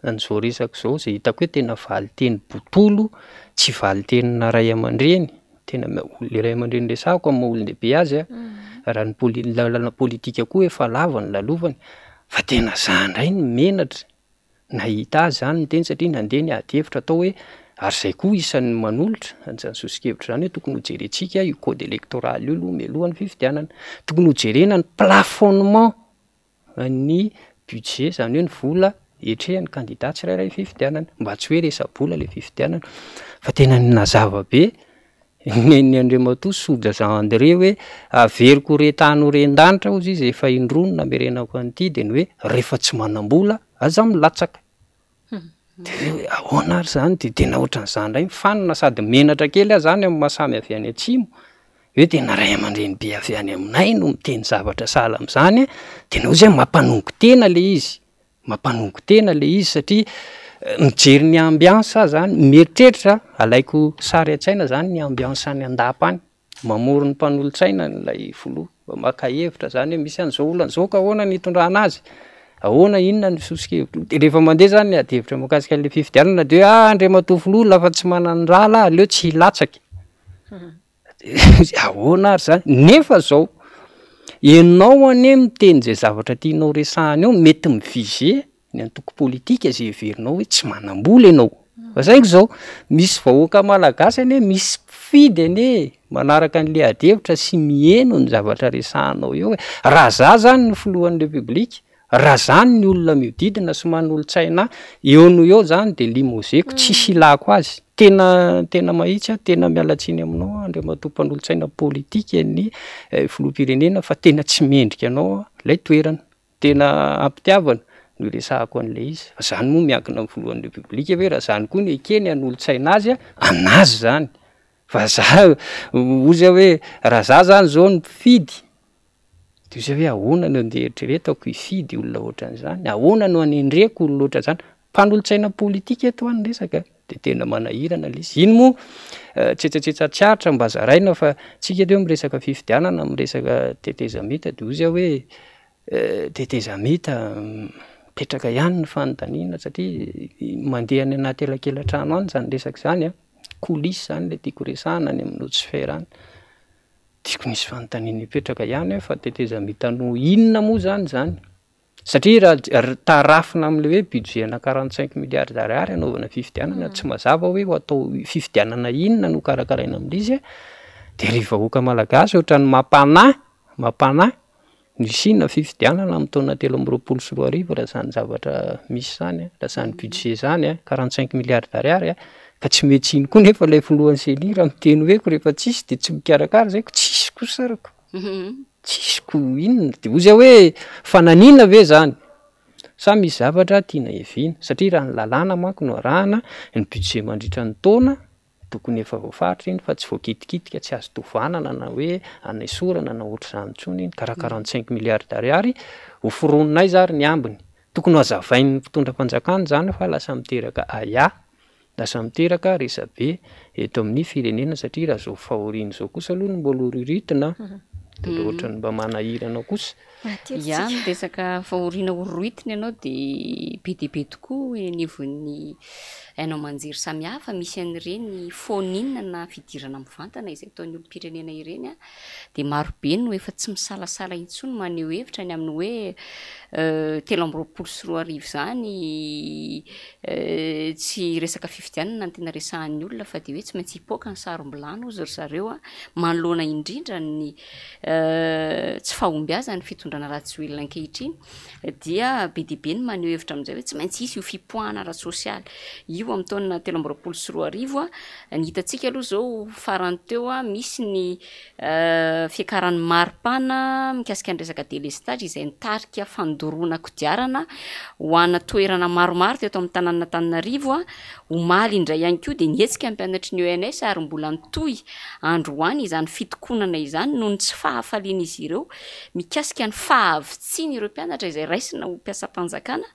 an'izao resaka zao zay hitako hoe tena valiteny botolo tsy valiteny ray aman-dreny tena le ray aman-dreny resahako amin'ny maha-olon-dehibe azy raha ny lalana politika koa efa lava ny lalovany fa tena zandray ny menatra nahita azy zany ny teny satria nandeha ny adihevitra atao hoe ary zay koa isan'ny manolotra an'izany sosikevitra zany hoe tokony ho jerentsika io code électoral io aloha mialohan'ny fifidianana tokony ho jerena ny plafonnement ny budget zany hoe ny vola etrehany candidat tsirairay fifidianana mba tsy hoe resa-bola le fifidianana fa tena nazava be ny Andriamatoa Soja Jean André hoe averiko retany ho ren-danitra ozy izy efa indronona merenako an'ity de ny hoe rehefa tsy manam-bola aza milatsaka de ahoana ary zany de tena ohatran'izany indray mifanina sady menatra kely aho zany amin'ny mahasamy avy any atsimo hoe tena ray aman-dreny be avy any aminay no miteny zavatra sahala amin'izany tena ozy hoe mampanongo tena le izy satria mijery ny ambiansa zany mieritreritra alaiko sary an-tsaina zany ny ambiansa any andapa any mamory ny mpanolo-tsaina nylay foloha mba maka hevitra zany hoe misy an'izao olana zao ka ahoana ny itondrana azy ahoana inona ny sosokevitra de rehefa mandeha zany ny adihevitra makasika an'le fifidianana de hoe Andriamatoa foloha lafa tsy manandrala aleo tsy hilatsaky ahoana ary zany nefa zao ianao ane miteny zay zavatra tianao resahany eo mety mivize ny antoko politika zay heverinao hoe tsy manam-bola ianao fa saingy zao misy vahoaka malagasy ane misy mpifidy ane manaraka an'le adihevitra sy mieno ny zavatra resahanao eo hoe raha za zany ny filohan'ny republika raha zany ny olona miodidina sy manolo-tsaina eo no eo zany de limozeko tsisy ilako azy tena mahitsy tena mialatsiny aminao Andriamatoa mpanolo-tsaina politika ny filoham-pirenena fa tena tsy mendrika anao lay toerana tena ampitiavana no resahako an'le izy fa zany moa miankina amin'ny filohan'ny republika hoe raha zany koa ny ekeny anolo-tsaina azy anazy zany fa za ozy hoe raha za zany zao ny mpifidy de ozy hoe ahoana no andeha eritreretako hifidy olona ohatran'izany ahoana no anendreko olona ohatran'izany mpanolo-tsaina politika eto any resaka de tena manahirana le izy iny moa tsetsatsetsatsyaritra mba zaraina fa tsika teo miresaka fifidianana miresaka tetezamita de ozy hoe tetezamita petraka ihany ny fanontaniana satria mandeha any anaty elakelan-trano any zany resaka zany coulisse zany le tiako resahana any amin'ny notsifera any tiako nisy fanontaniana ipetraka ihany fa tetezamita no inona moa zany satria raha tarafina amin'le hoe budget na 45 milliards d'ariary anaovana fifidianana tsy mazava hoe ho atao fifidianana inona no karakaraina amin'izy de ry vahoaka malagasy ohatrany mampanahy ny sina fifidianana amin'ny taona 3 raha zany zavatra misy zany raha zany budget zany 45 milliards d'ariary ka tsy mety iny koa nefa ilay filohan'ny seni raha miteny hoeko rehefa tsisy de tsy mikarakara zay ko tsisy kosarako tsisiko inona de ozy hoe fananina ve zany sa misy zavatra tiana eviana satria raha ny lalàna manko no arahana ny budget mandritra ny taona tokony efa voafaritra iny fa tsy voakitikitika tsy azo tovanana na hoe anaisorana na ohatr'izany intsony iny karaha 45 milliards d'ariary ho foroninay zary ny ambiny tokony ho azavain'ny mpitondra fanjakana zany fa lasa miteraka lasa miteraka resabe eto amin'ny firenena satria raha zao fahoriana zao kosa aloha no mbola riritina de ohatrany mba manahirana kosa ia miresaka fahoriana horoitiny ianao de be dia be tokoa enivon'ny hainao manjery samihafa misy an'ireny foninina na fidirana mivantana izay ataon'ny olom-pirenena ireny de maro be no efa tsy misalasala intsony maneho hevitra ny amin'ny hoe 3 zany tsy resaka fifidianana ny tena resahan'ny olona fa de hoe tsy maintsy hipoaka ny sarombilana ozy ry zareo manoloana indrindra ny tsy fahombiaza ny fitondrana ratsy-olona ankehitriny dia be dia be ny maneho hevitra amin'izay hoe tsy maintsy isy io fipoahana ara-sosialy io amin'ny taona 3 ny hitantsika aloha zao farany teo misy ny fiakaran'ny maripana mikasika ny resaka délestage izay nitarika fandoroana kodiarana ho ana toerana maromaro teto amin'ny tanàn'Antananarivo omaly indray ihany koa de nietsika mpianatry ny ONS ary mbola nitohy androany izany fitokonana izany noho ny tsy fahafaliana izy ireo mikasika ny fahavitsiny ireo mpianatra izay raisina ho mpiasam-panjakana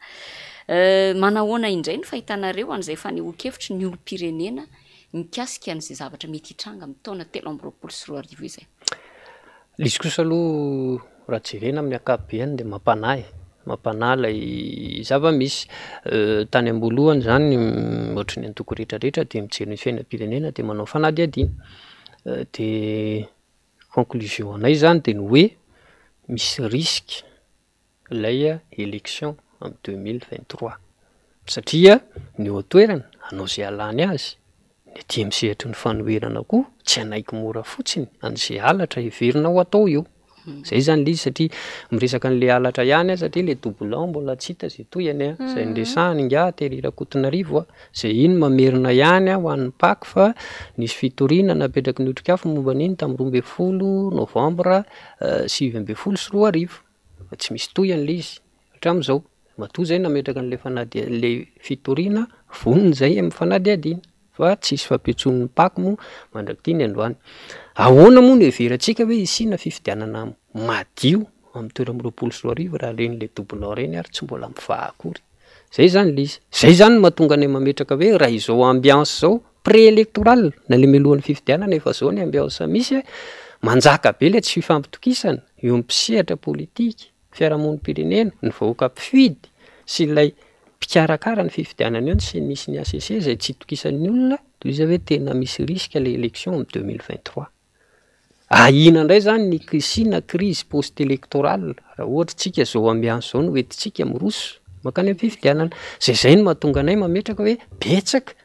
manahoana indray ny fahitanareo an'izay fanehoan-kevitry ny olom-pirenena mikasika an'izay zavatra mety hitranga amin'ny taona 3 izay izy kosa aloha raha jerena amin'ny akabeany de mampanahy lay zava-misy tany ambolohany zany ohatry ny antoko rehetrarehetra de mijery ny fiainam-pirenena de manao fanadihadiana de conclusion anay zany de ny hoe misy risque lay élection en 2023 satria ny eo toerana anao zay alany azy ny aty misehatra ny fanoherana koa tsy anaiko mora fotsiny an'izay halatra heverina ho atao eo zay zany le izy satria miresaka an'le alatra ihany satria le doublon mbola tsy hita zay toyany zay ndresahany nga Terirako-Tonarivo zay iny mamerina ihany ho an'ny Pâques fa nisy fitoriana napetraky ny otrikafo momba an'iny tamin'ny 12 Novambra 2024 tsy misy toyany le izy hatramin'izao matoa zay nametraka an'le le fitoriana vonony zay amin'ny fanadihadiana fa tsisy fampetson'ny Pâques moa mandrakity ny androany. Ahoana moa no heverantsika hoe isina fifidianana madio amin'ny toerana 20 raha reny le doublon reny ary tsy mbola mivahakory. Zay zany le izy. Zay zany mahatonga ny mametraka hoe raha izao ambiance zao pré-électoral na le melohan'ny fifidianana efa zao ny ambiance misy manjaka be le tsy fifampitokisana eo ampisehatra politika, fiarahamonim-pirenena, ny vahoaka mpifidy sy ilay mpikarakara ny fifidianana eo sy misy ny ACC zay tsy tokisan'ny olona toy izay hoe tena misy risque le élection en 2023. Ahina indray zany ny krisina crise post-électorale raha ohatra tsika zao ambiance zao no hoentintsika miroso makany amin'ny fifidianana. Zay no mahatonga anay mametraka hoe betsaka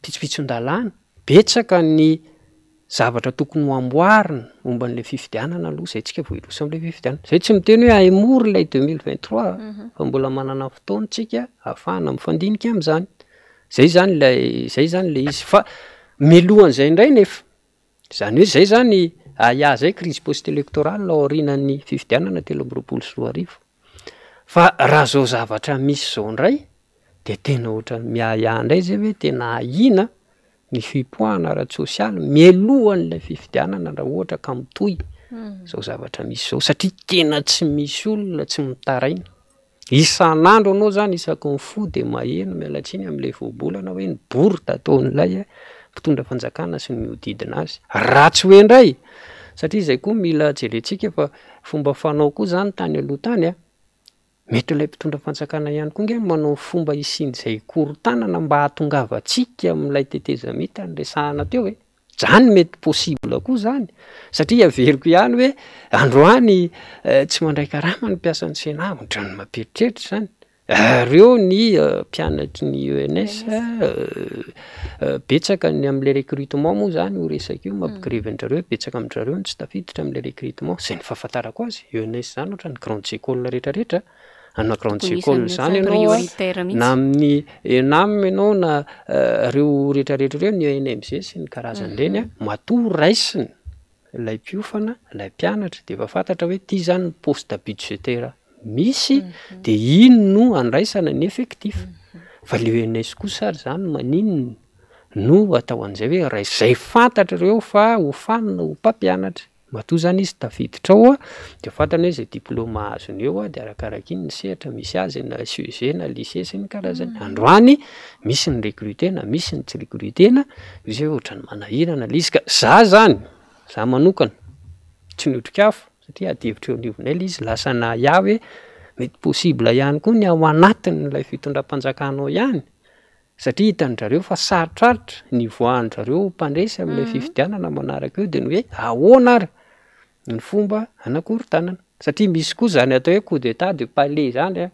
pitsopitson-dalàna, betsaka ny zavatra tokony ho amboarina momba an'le fifidianana aloha zay tsika vao hiroso amin'le fifidianana. Zay tsy miteny hoe haimory ilay 2023 fa mbola manana fotoana tsika ahafahana mifandinika amin'izany. Zay zany le izy fa melohan'izay indray nefa zany hoe zay zany zay crise post-électorale aorinan'ny fifidianana 2024 fa raha zao zavatra misy zao indray de tena ohatran'ny miahiahy indray zay hoe tena ahina ny fipoahana ara-tsosialy melohan'ilay fifidianana raha ohatra ka mitohy zao zavatra misy zao satria tena tsy misy olona tsy mitaraina. Isan'andro anao zany isaky ny fo de maheno mialatsiny amin'ilay voabolana hoe ny bory tataon'ilay mpitondra fanjakana sy ny miodidina azy. Ratsy hoe indray satria izay koa mila jerentsika fa fomba fanao koa zany tany aloha tany mety ilay mpitondra fanjakana ihany koa nge manao fomba isindizay korontanana mba hahatongavantsika amin'ilay tetezamita ny resahana teo zany mety possible koa zany satria averiko ihany hoe androany tsy mandray karama ny mpiasan'ny Senat ohatrany mamperitreritra zany. Reo ny mpianatry ny ENS betsaka ny amin'le recrutement moa zany ho resaka io mampigrevendrareo betsaka amin'ndrareo ny tsy tafiditra amin'le recrutement zay ny fahafantarako azy. ENS zany ohatrany grande école rehetrarehetra ana grande école zany ianao na amin'ny ENAM ianao na reo rehetrarehetra reo ny ENMG sy ny karazan'ireny matoa raisiny ilay mpiofana ilay mpianatra de efa fantatra hoe ty zany ny poste budgétaire misy de ino no andraisana ny effectif fa le ENS kosa zany maninona no atao an'izay hoe rais zay fantatra reo fa ho fanina ho mpampianatra matoa zany izy tafiditra ao de fantana hoe zay diplôma azony eo de arakaraka iny ny sehatra misy azy na SUG na lycée sy ny karazany. Androany misy ny recrutena misy ny tsy recrutena izy hoe ohatrany manahirana le izy ka za manokana tsy nihotrikafo satria adihevitra eo anivonay le izy lasa nahiahy hoe mety possible ihany koa ny ao anatin'ilay fitondram-panjakanao ihany satria hitan'zareo fa sarotrarotra ny voan'zareo mpandresy amin'ilay fifidianana manaraka eo de ny hoe ahoana ary ny fomba anakorontanana satria misy koa zany atao hoe coup d'état de palais zany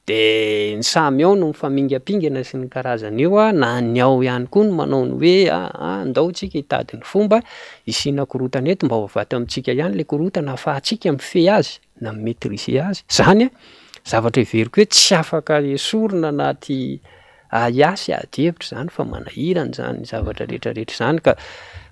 de ny samy ao no mifamingapingana sy ny karazany eo na ny ao ihany koa no manao ny hoe andao tsika hitady ny fomba isina korotana eto mba ho avaty amintsika ihany le korotana ahafahantsika mifehy azy na maîtriser azy zany zavatra iveriko hoe tsy afaka esorina anaty iasy adihevitra zany fa manahirana zany zavatra rehetrarehetra zany ka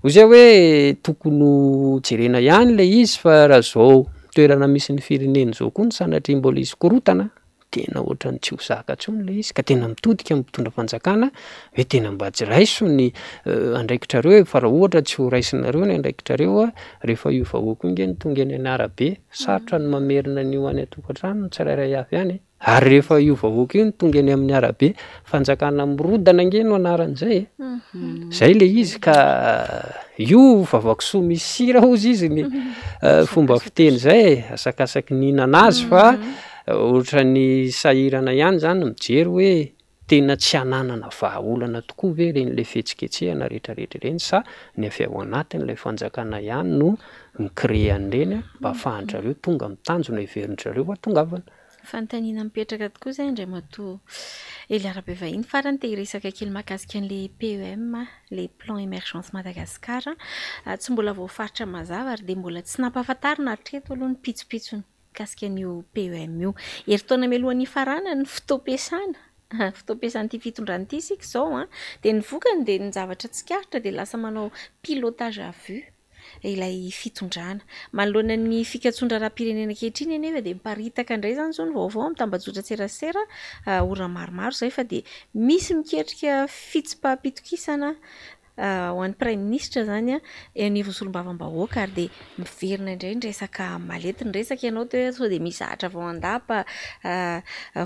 ozay hoe tokony jerena ihany le izy fa raha zao toerana misy ny firenena zao koa ny sanatria mbola izy korotana tena ohatrany tsy ho zaka tsony le izy ka tena mitodika mitondra fanjakana hoe tena mba tsy raiso ny andraikitrareo fa raha ohatra tsy ho raisinareo ny andraikitrareo rehefa io vahoaka inge ny tonga any anarabe sarotra ny mamerina ny io any atokantrano ny tsirairay avy any ary rehefa io vahoaka io ny tonga any amin'ny arabe fanjakana mirodana nge no anaran'izay zay le izy ka io vavakisoa misy sira ozy izy ny fomba fiteny zay asakasaky nihinana azy fa ohatrany sahirana ihany zany mijery hoe tena tsy ananana vahaolana tokoa ve reny le fetsiketsehana rehetrarehetra reny sa ny avy ao anatin'ilay fanjakana ihany no ny créan'ireny mba ahafahandrareo tonga mitanjona iverindrareo atongavana. Fanontaniana mipetraka tokoa izay indray matoa Eliarabe vahiny farany te hiresaka kely mahakasika an'ilay PEM, le plan émergence Madagascar. Tsy mbola voafaritra mazava ary dia mbola tsy nampahafantarina hatreto aloha ny pitsopitsony mikasika an'io PEM io. Herintaona mialohan'ny farana ny fotoam-piasana fotoam-piasan'ity fitondrana ity sika izao dia ny vokany dia ny zavatra tsikaritra dia lasa manao pilotage à vue ilay fitondrana. Manoloana ny fikatsondra raha-pirenena ankehitriny anefa dia miparitaka indray izany izao ny vaovao mitambajotra tserasera orana maromaro izay fa dia misy miketrika fitsim-pahapitokisana ho an'ny Prime Ministre izany anivon'ny solombavam-bahoaka ary dia miverina indray ny resaka malety ny resaka ianao teo sao dia misy ahatra vao andapa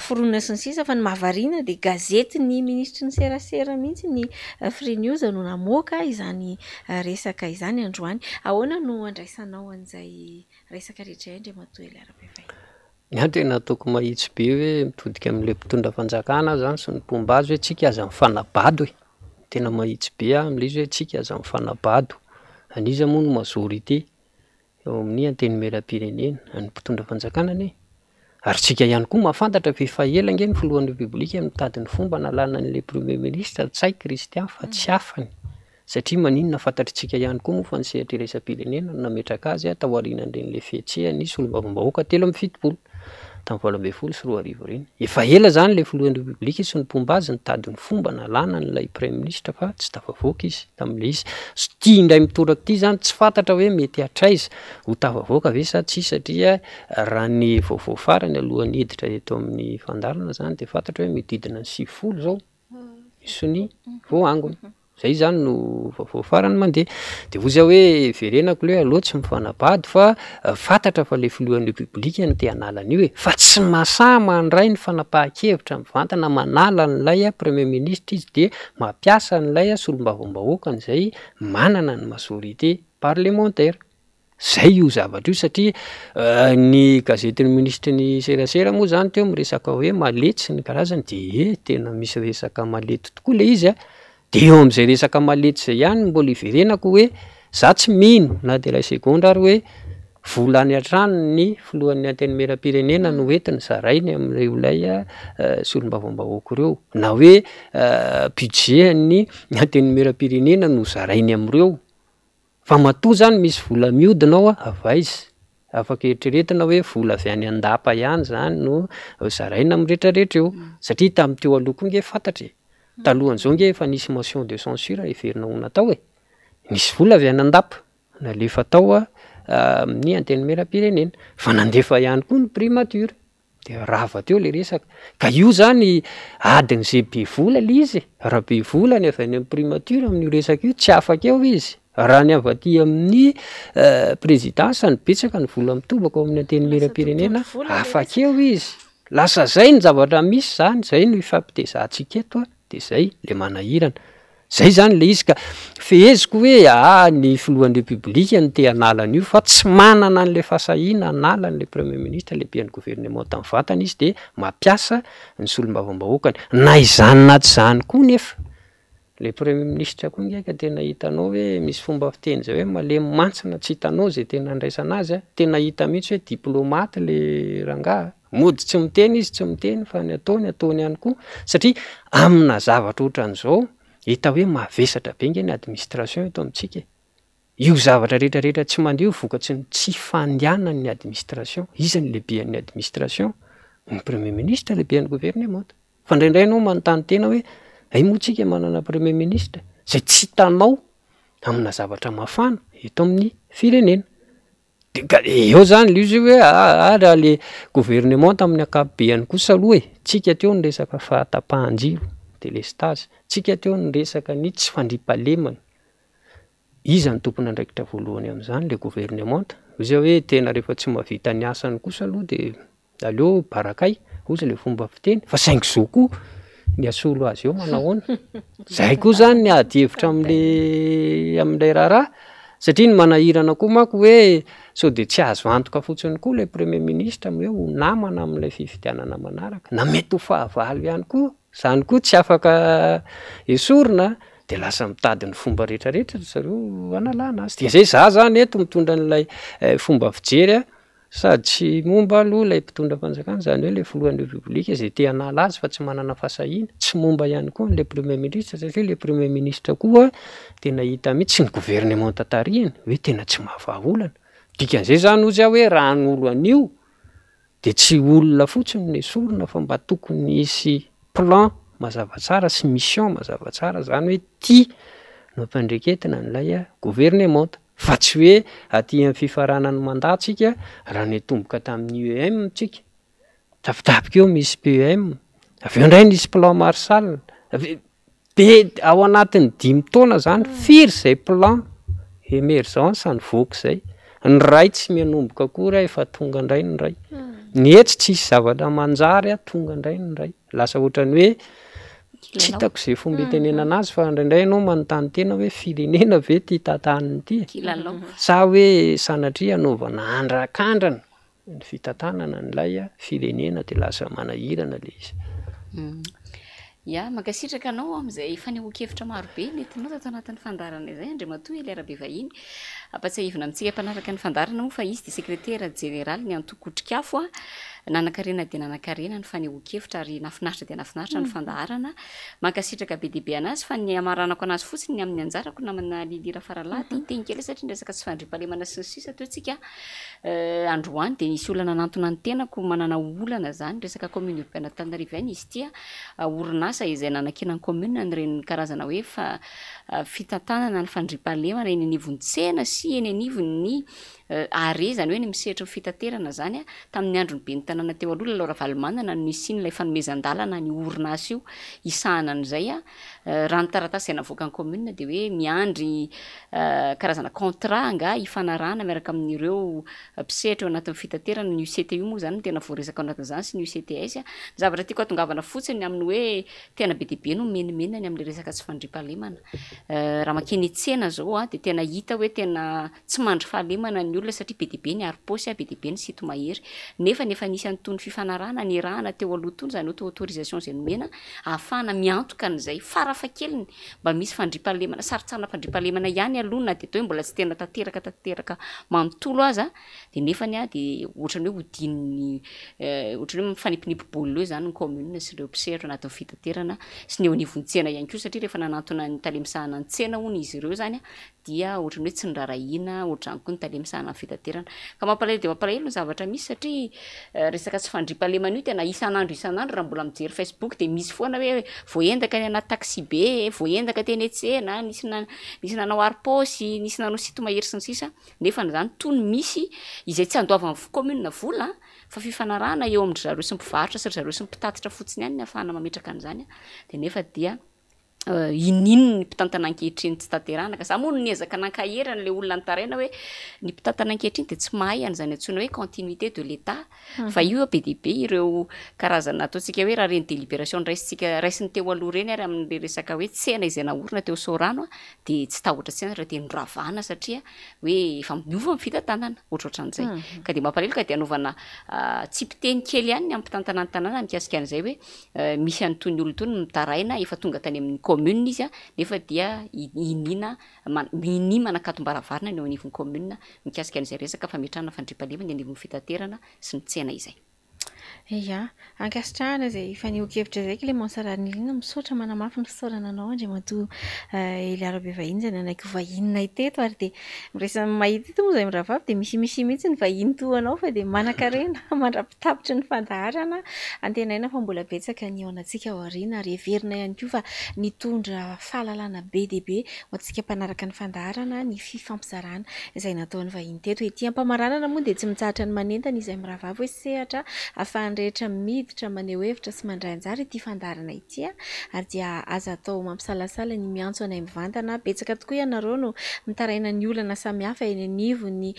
foronina sy ny sisa fa ny mahavariana dia gazety ny ministry ny serasera mihitsy ny Free News no namoaka izany resaka izany androany. Ahoana no andraisanao an'izay resaka rehetra indray matoa Eliarabe vahiny? Ny tena ataoko mahitsy be hoe mitodika amin'ilay mpitondra fanjakana zany sy ny mpombazy hoe tsika aza mifanabady hoe tena mahitsy be amin'ilay izy hoe tsika aza mifanabady. Aniza moa no majorité eo amin'ny antenimieram-pirenena ny mpitondra fanjakana anie. Ary tsika ihany koa mahafantatra fa ela nge ny filohan'ny Repoblika mitady ny fomba nalana an'ilay Premier Ministre Tsay Christian fa tsy afany. Satria maninona fantatritsika ihany koa moa fa ny sehatra iraisam-pirenena no nametraka azy tao aorianan'ireny fihetsehany solombavam-bahoaka telo amby fitopolo tamin'ny 2024 reny. Efa ela zany ilay filohan'ny Repoblika sy ny mpombazy nitady ny fomba nalana an'ilay Prime Ministre fa tsy tafavoaka izy tamin'ilay izy. Tia indray mitoraka ity zany tsy fantatra hoe mety hatraiza ho tafavoaka ve sa tsy satria raha ny vaovao farany alohan'ny hiditra eto amin'ny fandarana zany dia fantatra hoe mididina ny 90 zao isony voangony. Zay zany no vaovao farany mandeha. Dia hoy izy hoe verenako le aloha tsy mifanabady fa fantatra fa le filohan'ny Repoblika ny te hanala an'io fa tsy masaha mandray ny fanapahan-kevitra mivantana manala n'ilay Premier Ministre izy dia mampiasa n'ilay solombavam-bahoaka izay manana ny majorité parlementaire. Zay io zavatra io satria ny gazetin'ny ministre ny serasera moa zany teo miresaka hoe malety sy ny karazany dia tena misy resaka malety tokoa le izy dia eo amin'izay resaka malety izay ihany mbola iverenako hoe za tsy mino na dia ilay segondra ary hoe volany hatrany ny filohan'ny antenimieram-pirenena no entiny zarainy amin'ireo solombavam-bahoaka ireo na hoe budget ny antenimieram-pirenena no zarainy amin'ireo. Fa matoa zany misy vola mihodina ao avaizy. Afaka eritreretina hoe vola avy any andapa ihany zany no zaraina amin'ny rehetrarehetra eo satria tamin'ny teo aloha koa nge fantatra talohan'izao nge efa nisy motion de censure iverina ho natao nisy vola avy any andapa nalefa tao amin'ny antenimieram-pirenena fa nandefa ihany koa ny primature dia rava teo le resaka ka io zany adiny zay be vola le izy raha be vola ny avy any amin'ny primature amin'io resaka io tsy afaka eo izy. Raha ny avy aty amin'ny présidence ny betsaka ny vola mitobaka ao amin'ny antenimieram-pirenena afaka eo izy. Lasa zay ny zavatra misy zany zay no ifampitezantsika eto dia zay le manahirana. Zay zany le izy ka feheziko hoe ny filohan'ny Repoblika ny te hanala an'io fa tsy manana an'ilay fahasahiana hanala an'ilay Premier Ministre lehiben'ny gouvernement tamin'ny vatany izy dia mampiasa ny solombavam-bahoakany. Na izany na tsy izany koa nefa le Premier Ministre koa ngeika tena hitanao hoe misy fomba fiteny zay hoe malemy mantsina tsy hitanao zay tena andraisana azy tena hita mihitsy hoe diplomate le rangaha. Mody tsy miteny izy tsy miteny fa ny ataony ihany koa satria amina zavatra ohatran'izao hita hoe mavesatra be nge ny administration eto amintsika. Io zavatra rehetrarehetra tsy mandeha vokatsy ny tsy fandehanan'ny administration. Iza ny lehibehan'ny administration? Ny Premier Ministre lehibehan'ny gouvernement. Fa indraindray ianao manontany tena hoe ay moa tsika manana Premier Ministre zay tsy hitanao amina zavatra mafana eto amin'ny firenena. Eo zany le izy hoe raha le gouvernement tamin'ny ankapobeny kosa aloha tsika teo ny resaka fahatapahan-jiro délestage, tsika teo ny resaka ny tsy fandriampahalemana. Iza ny tompony andraikitra voalohany amin'izany le gouvernement. Izy hoe tena rehefa tsy mahavita ny asany kosa aloha dia aleo barakay ozy le fomba fiteny fa saingy zo koa ny asolo azy eo manahoana. Zay koa zany ny ady hevitra amin'ilay raharaha satria ny manahirana koa manko hoe sao dia tsy azo antoka fotsiny koa ilay Premier Ministre hoe ho namana amin'ilay fifidianana manaraka na mety ho fahavalo ihany koa izany koa tsy afaka esorina dia lasa mitady ny fomba rehetrarehetra zareo analana azy. Dia zay za zany eto mitondra n'ilay fomba fijery sady tsy momba aloha ilay mpitondra fanjakana zany hoe le filohan'ny repoblika zay te hanala azy fa tsy manana fahasahina tsy momba ihany koa n'le premier ministre satria le premier ministre koa tena hita mihitsy tsy ny gouvernement tatarihany hoe tena tsy mahavaolana dikan'izay zany ozy aho hoe raha n'olo an'io de tsy olona fotsiny ny sorona fa mba tokony isy plan mazava tsara sy mission mazava tsara zany hoe ty no ampandreketina n'ilay gouvernement fa tsy hoe aty amin'ny fifaranany mandatsika raha ny tomboka tamin'ny UEM tsika tapitapika eo misy PEM avy eo indray nisy plan Marshall be ao anatin'ny 5 taona zany firy zay plan emergence ny voky zay ny ray tsy mianomboka akory efa tonga indray ny ray ny etsy tsisy zavatra manjary tonga indray ny ray lasa ohatrany hoe tsy hitako zay fomba itenenana azy fa indraindray ianao manontany tena hoe firenena ve ty tantaniny ity sa hoe sanatria anaovana andrakandrana ny fitantanana n'ilay firenena de lasa manahirana le izy ya makasitraka anao amin'izay fanehoan-kevitra marobe netinao tato anatin'ny fandarana izay Andriamatoa Eliarabe Vahiny ampatsahivina amintsika mpanaraka ny fandarana moa fa izy de secrétaire général ny Antokotrikafo nanakarena de nanakarena ny fanehoan-kevitra ary nafinaritra de nafinaritra ny fandaharana mankasitraka be deabe anazy fa ny amaranako anazy fotsiny ny amin'ny anjarako namana lilira faralaty teny kely satria resaka tsy fandriam-pahalemana sy ny sisa teo tsika androany de nisy olana nantona ny tenako manana olana zany resaka commune urbaine Antananarivo any izy tia orinasa izay nanakena ny commune nyreny karazana hoe fa fitantanana ny fandriam-pahalemana eny anivon'ny tsena sy eny anivon'ny are zany hoe ny misehatra ny fitaterana zany tamin'ny andro ny be ny tanàna teo aloha Laura Valmanana no nisy ilay fanomezan-dalana ny orinasa io isahana an'izay raha ny taratasy navoaka ny commune de hoe miandry karazana contrat nga ifanarahana miaraka amin'ireo mpisehatra eo anatin'ny fitaterana ny UCTU moa zany tena voaresaka ao anatin'izany sy ny UCTS zavatra tiako atongavana fotsiny amin'ny hoe tena be deabe no menemenany amin'le resaka tsy fandriam-pahalemana raha makeny tsena zao de tena hita hoe tena tsy mandry fahalemana ny olona satria be deabe ny aripôsy be deabe ny sito mahery nefa nisy an'tony fifanarahana ny rahana teo aloha tony zany auto autorisation zay nomena ahafahana miantoka an'izay farafakeliny mba misy fandriam-pahalemana saritsarina fandriam-pahalemana ihany aloha na de atao hoe mbola tsy tena tanteraka manontolo aza de nefany de ohatrany hoe hodininy ohatrany hoe mifanipinipy-bolona eo zany ny commune sy ireo mpisehatra anatin'ny fitaterana sy ny eo anivon'ny-tsena ihany koa satria rehefa nanantona ny talemisahana ny tsena hono izy ireo zany dia ohatrany hoe tsy nirarahina ohatrany koa ny talemisahana ny fitaterana ka mampalahelo de mampalahelo ny zavatra misy satria resaka tsy fandriam-pahalemana io tena isan'andro raha mbola mijery Facebook de misy foana hoe voendaka ny anaty taxi be voendaka teny tsena nisy nanao aripôsy nisy nanao sito mahery sy ny sisa nefa zany tony misy izay tsy andoavan'ny commune vola fa fifanarahana eo amin'ny zareo sy mpivarotra sy zareo sy mpitatitra fotsiny ihany ny ahafahana mametraka an'izany de nefa dia inino ny mpitantanan-kehitriny tsy tanterahana ka za moa no niezaka nankaherana le olona nitaraina hoe ny mpitantanan-kehitriny de tsy mahay an'izany antsoina hoe continuité de l'état fa io be deabe ireo karazana ataontsika hoe raha reny délibération raisiny teo aloha reny ary amin'le resaka hoe tsena izay naorina teo Sorano de tsy tahotra tsena raha de noravana satria hoe efa miova ny fitantanana ohatrohatran'izay ka de mampalahelo ka de anaovana tsipiteny kely ihany ny ampitantana ny tanàna mikasika an'izay hoe misy an'tony olona tony mitaraina efa tonga tany amin'ny commune izy nefa dia inina manakatom-baravarana ny eo anivon'ny commune mikasika an'izay resaka fametrahana fandriam-pahalemana ny anivon'ny fitaterana sy ny tsena izay ya ankasitrahana zay fanehoan-kevitra zay Clémence Saranilina misaotra manamafy ny fisaorana anao Andriamatoa Eliarabe Vahiny zay nanaiky vahinina iteto ary de miresa mahita ito moa zay miravavy de misy mihitsy ny vahiny toa anao fa de manan-karena mandrapitapitra ny fandaharana antenaina fa mbola betsaka ny aonatsika aoriana ary heverina ihany koa fa nitondra fahalalana be deabe ho antsika mpanaraka ny fandaharana ny fifampizarana izay nataon'ny vahiny teto ety ampamaranana moa de tsy mitsahatra ny manentana izay miravavy hoe sehatra ahafahany rehetra miditra maneho hevitra sy mandray anjara ity fandarana ity ary dia aza atao mampisalasala ny miantso anay mivantana betsaka tokoa ianareo no mitaraina ny olana samihafa eny anivo ny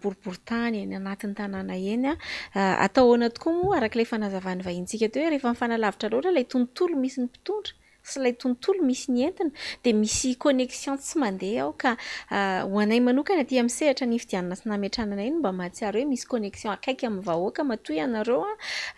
boriboritany eny anatin'ny tanàna eny atao ahoana tokoa moa arak'ilay fanazavany vahintsika teo hoe rehefa mifanalavitra loatra ilay tontolo misy ny mpitondra sy ilay tontolo misy ny entina dia misy connexion tsy mandeha ao ka ho anay manokana aty amin'ny sehatra ny fidianana sy nametrananay no mba mahatsiaro hoe misy connexion akaiky amin'ny vahoaka matoy ianareo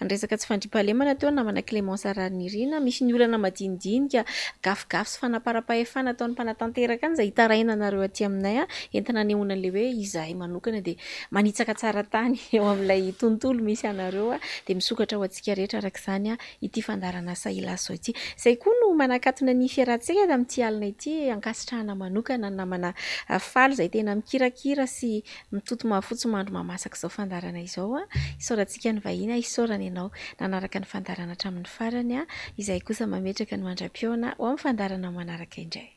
ny resaka tsy fandriam-pahalemana teo namana Clémence Ranirina misy ny olana madinidinika gafigafy sy fanaparam-pahefana ataon'ny mpanatanteraka any izay hitaraina anareo aty aminay entina anehoana an'ilay hoe izahay manokana dia manitsaka tsara tany eo amin'ilay tontolo misy anareo dia misokatra ho antsika rehetra araka izany ity fandarana Sailaso ity izay koa no manakatona ny fiarahantsika amin'ity alina ity ankasitrahana manokana namana faly izay tena mikirakira sy mitoto mahafotsy mandro mamasaka izao fandarana izao isaorantsika ny vahiny isaorana ianao nanaraka ny fandarana hatramin'ny farany izay kosa mametraka ny mandram-piona ho amin'ny fandarana manaraka indray.